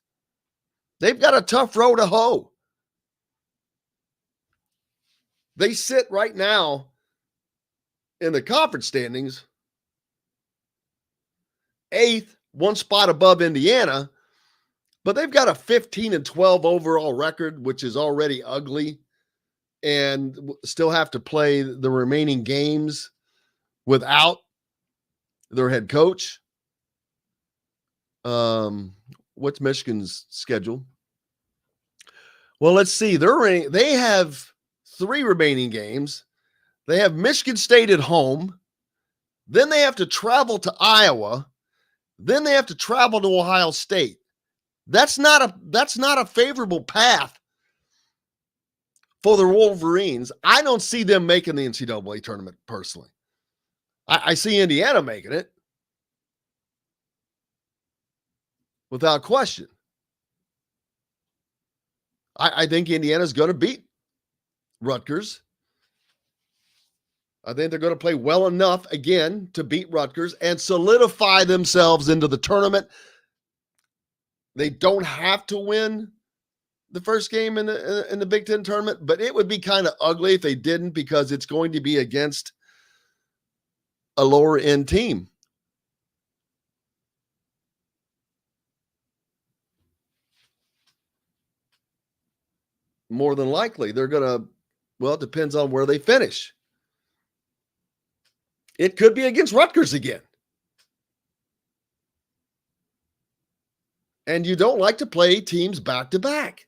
Speaker 5: They've got a tough row to hoe. They sit right now in the conference standings, 8th, 1 spot above Indiana, but they've got a 15-12 overall record, which is already ugly, and still have to play the remaining games without their head coach. What's Michigan's schedule? Well, let's see. They have 3 remaining games. They have Michigan State at home. Then they have to travel to Iowa. Then they have to travel to Ohio State. That's not a favorable path for the Wolverines. I don't see them making the NCAA tournament personally. I see Indiana making it. Without question. I think Indiana's going to beat Rutgers. I think they're going to play well enough again to beat Rutgers and solidify themselves into the tournament. They don't have to win the first game in the Big Ten tournament, but it would be kind of ugly if they didn't because it's going to be against a lower end team. More than likely, they're going to, well, it depends on where they finish. It could be against Rutgers again. And you don't like to play teams back to back.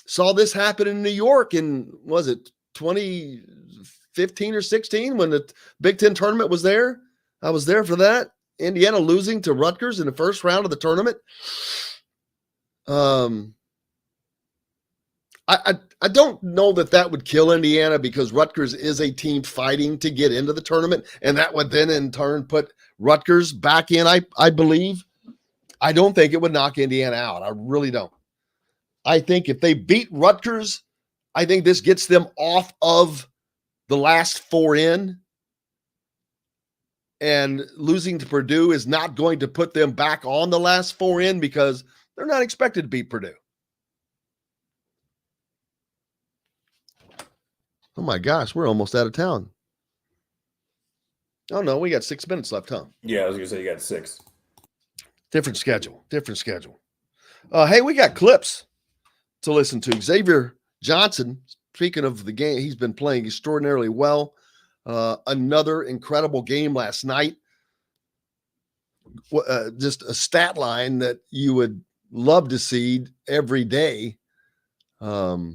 Speaker 5: Saw this happen in New York in, was it 2015 or 16 when the Big Ten tournament was there? I was there for that. Indiana losing to Rutgers in the first round of the tournament. I don't know that would kill Indiana because Rutgers is a team fighting to get into the tournament, and that would then in turn put Rutgers back in, I believe. I don't think it would knock Indiana out. I really don't. I think if they beat Rutgers, I think this gets them off of the last 4 in. And losing to Purdue is not going to put them back on the last 4 in because they're not expected to beat Purdue. Oh my gosh, we're almost out of town. Oh no, we got 6 minutes left, huh?
Speaker 8: Yeah, I was gonna say you got 6.
Speaker 5: Different schedule. Hey, we got clips to listen to. Xavier Johnson, speaking of the game, he's been playing extraordinarily well. Another incredible game last night. Just a stat line that you would love to see every day. But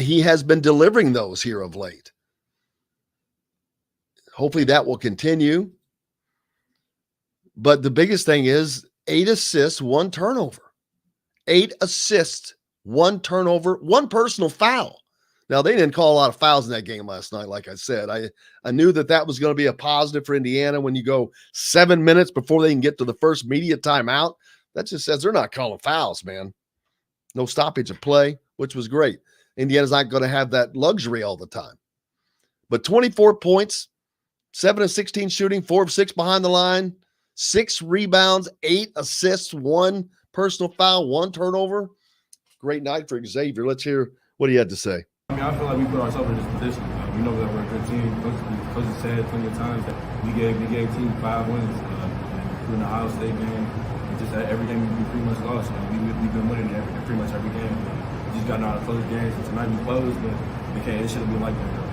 Speaker 5: he has been delivering those here of late. Hopefully that will continue. But the biggest thing is 8 assists, 1 turnover. 8 assists, 1 turnover, 1 personal foul. Now, they didn't call a lot of fouls in that game last night, like I said. I knew that was going to be a positive for Indiana when you go 7 minutes before they can get to the first media timeout. That just says they're not calling fouls, man. No stoppage of play, which was great. Indiana's not going to have that luxury all the time. But 24 points, 7 of 16 shooting, 4 of 6 behind the line, 6 rebounds, 8 assists, 1 personal foul, 1 turnover. Great night for Xavier. Let's hear what he had to say.
Speaker 13: I mean, I feel like we put ourselves in this position. We know that we're a good team. Coach has said plenty of times that we gave team 5 wins through the Ohio State game. And just every game we pretty much lost. We've been winning pretty much every game. We just got out of close games. And tonight we closed, but it shouldn't be like that, though.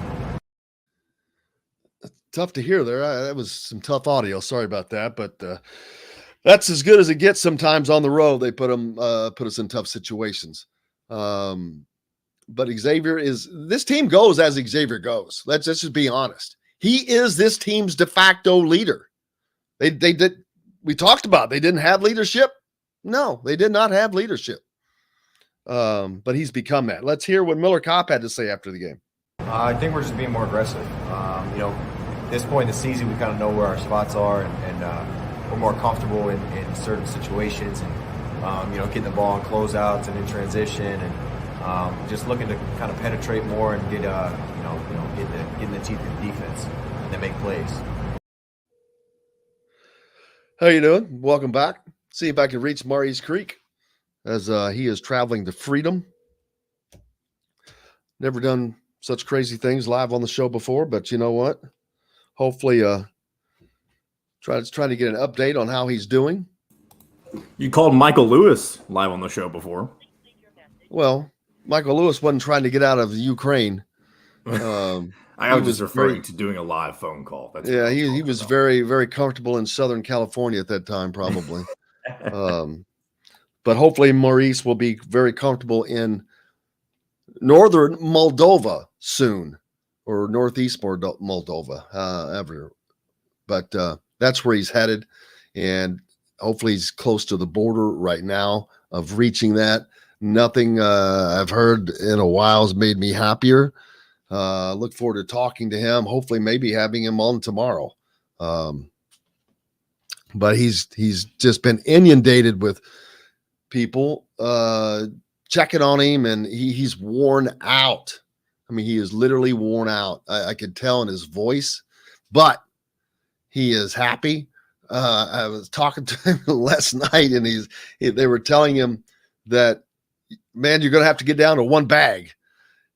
Speaker 5: Tough to hear there. That was some tough audio. Sorry about that, but that's as good as it gets sometimes on the road. They put us in tough situations. But Xavier this team goes as Xavier goes. Let's just be honest. He is this team's de facto leader. We talked about they didn't have leadership. No, they did not have leadership. But he's become that. Let's hear what Miller Kopp had to say after the game.
Speaker 14: I think we're just being more aggressive. At this point in the season, we kind of know where our spots are, and we're more comfortable in certain situations, and getting the ball in closeouts and in transition, and just looking to kind of penetrate more and get in the teeth of the defense and then make plays.
Speaker 5: How you doing? Welcome back. See if I can reach Maurice Creek as he is traveling to Freedom. Never done such crazy things live on the show before, but you know what? Hopefully, trying to get an update on how he's doing.
Speaker 8: You called Michael Lewis live on the show before.
Speaker 5: Well, Michael Lewis wasn't trying to get out of Ukraine.
Speaker 8: I was just referring to doing a live phone call. That's
Speaker 5: he was very, very comfortable in Southern California at that time, probably. But hopefully Maurice will be very comfortable in northern Moldova soon, or northeast Moldova, ever. But that's where he's headed, and hopefully he's close to the border right now of reaching that. Nothing I've heard in a while has made me happier. Look forward to talking to him, hopefully maybe having him on tomorrow. But he's just been inundated with people checking on him, and he's worn out. I mean, he is literally worn out. I could tell in his voice, but he is happy. I was talking to him last night, and they were telling him that, man, you're going to have to get down to 1 bag.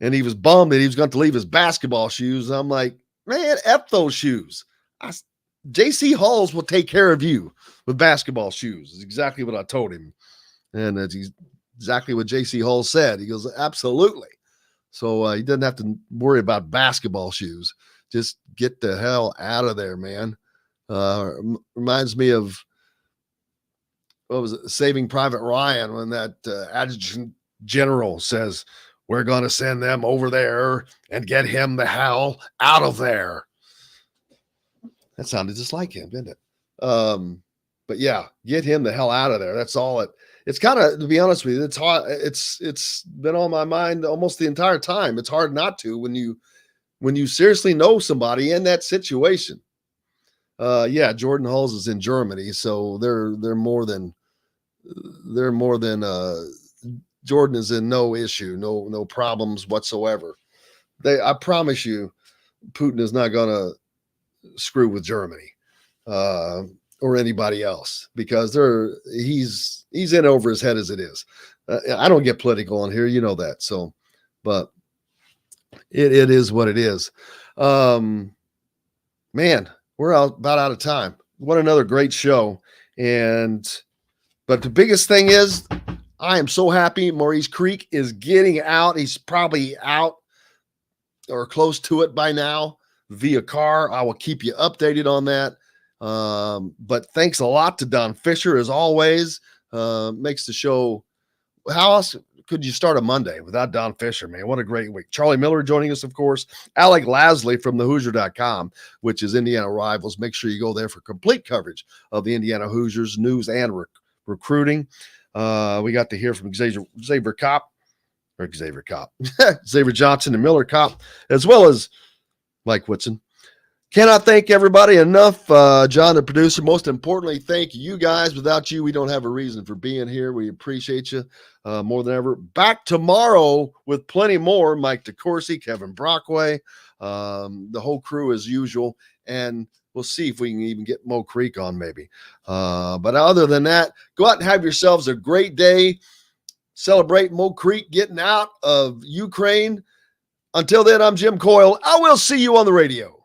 Speaker 5: And he was bummed that he was going to leave his basketball shoes. I'm like, man, F those shoes. JC Halls will take care of you with basketball shoes. Is exactly what I told him. And that's exactly what JC Halls said. He goes, absolutely. So he doesn't have to worry about basketball shoes. Just get the hell out of there, man. Reminds me of, what was it, Saving Private Ryan, when that adjutant general says, we're going to send them over there and get him the hell out of there. That sounded just like him, didn't it? But yeah, get him the hell out of there. That's all it's kind of, to be honest with you, it's hard. It's been on my mind almost the entire time. It's hard not to when you seriously know somebody in that situation. Yeah, Jordan Hulls is in Germany, so they're more than Jordan is in no issue, no problems whatsoever. I promise you, Putin is not going to screw with Germany or anybody else, because he's in over his head as it is. I don't get political on here, you know that. So, but it is what it is. Man, we're about out of time. What another great show. But the biggest thing is, I am so happy Maurice Creek is getting out. He's probably out or close to it by now via car. I will keep you updated on that. But thanks a lot to Don Fischer, as always. Makes the show. How else could you start a Monday without Don Fischer, man? What a great week. Charlie Miller joining us, of course. Alec Lasley from thehoosier.com, which is Indiana Rivals. Make sure you go there for complete coverage of the Indiana Hoosiers, news and recruiting. We got to hear from Xavier Johnson and Miller Kopp, as well as Mike Whitson. Cannot thank everybody enough. John, the producer, most importantly, thank you guys. Without you, we don't have a reason for being here. We appreciate you more than ever. Back tomorrow with plenty more. Mike DeCourcy, Kevin Brockway, the whole crew as usual. And we'll see if we can even get Mo Creek on maybe. But other than that, go out and have yourselves a great day. Celebrate Mo Creek getting out of Ukraine. Until then, I'm Jim Coyle. I will see you on the radio.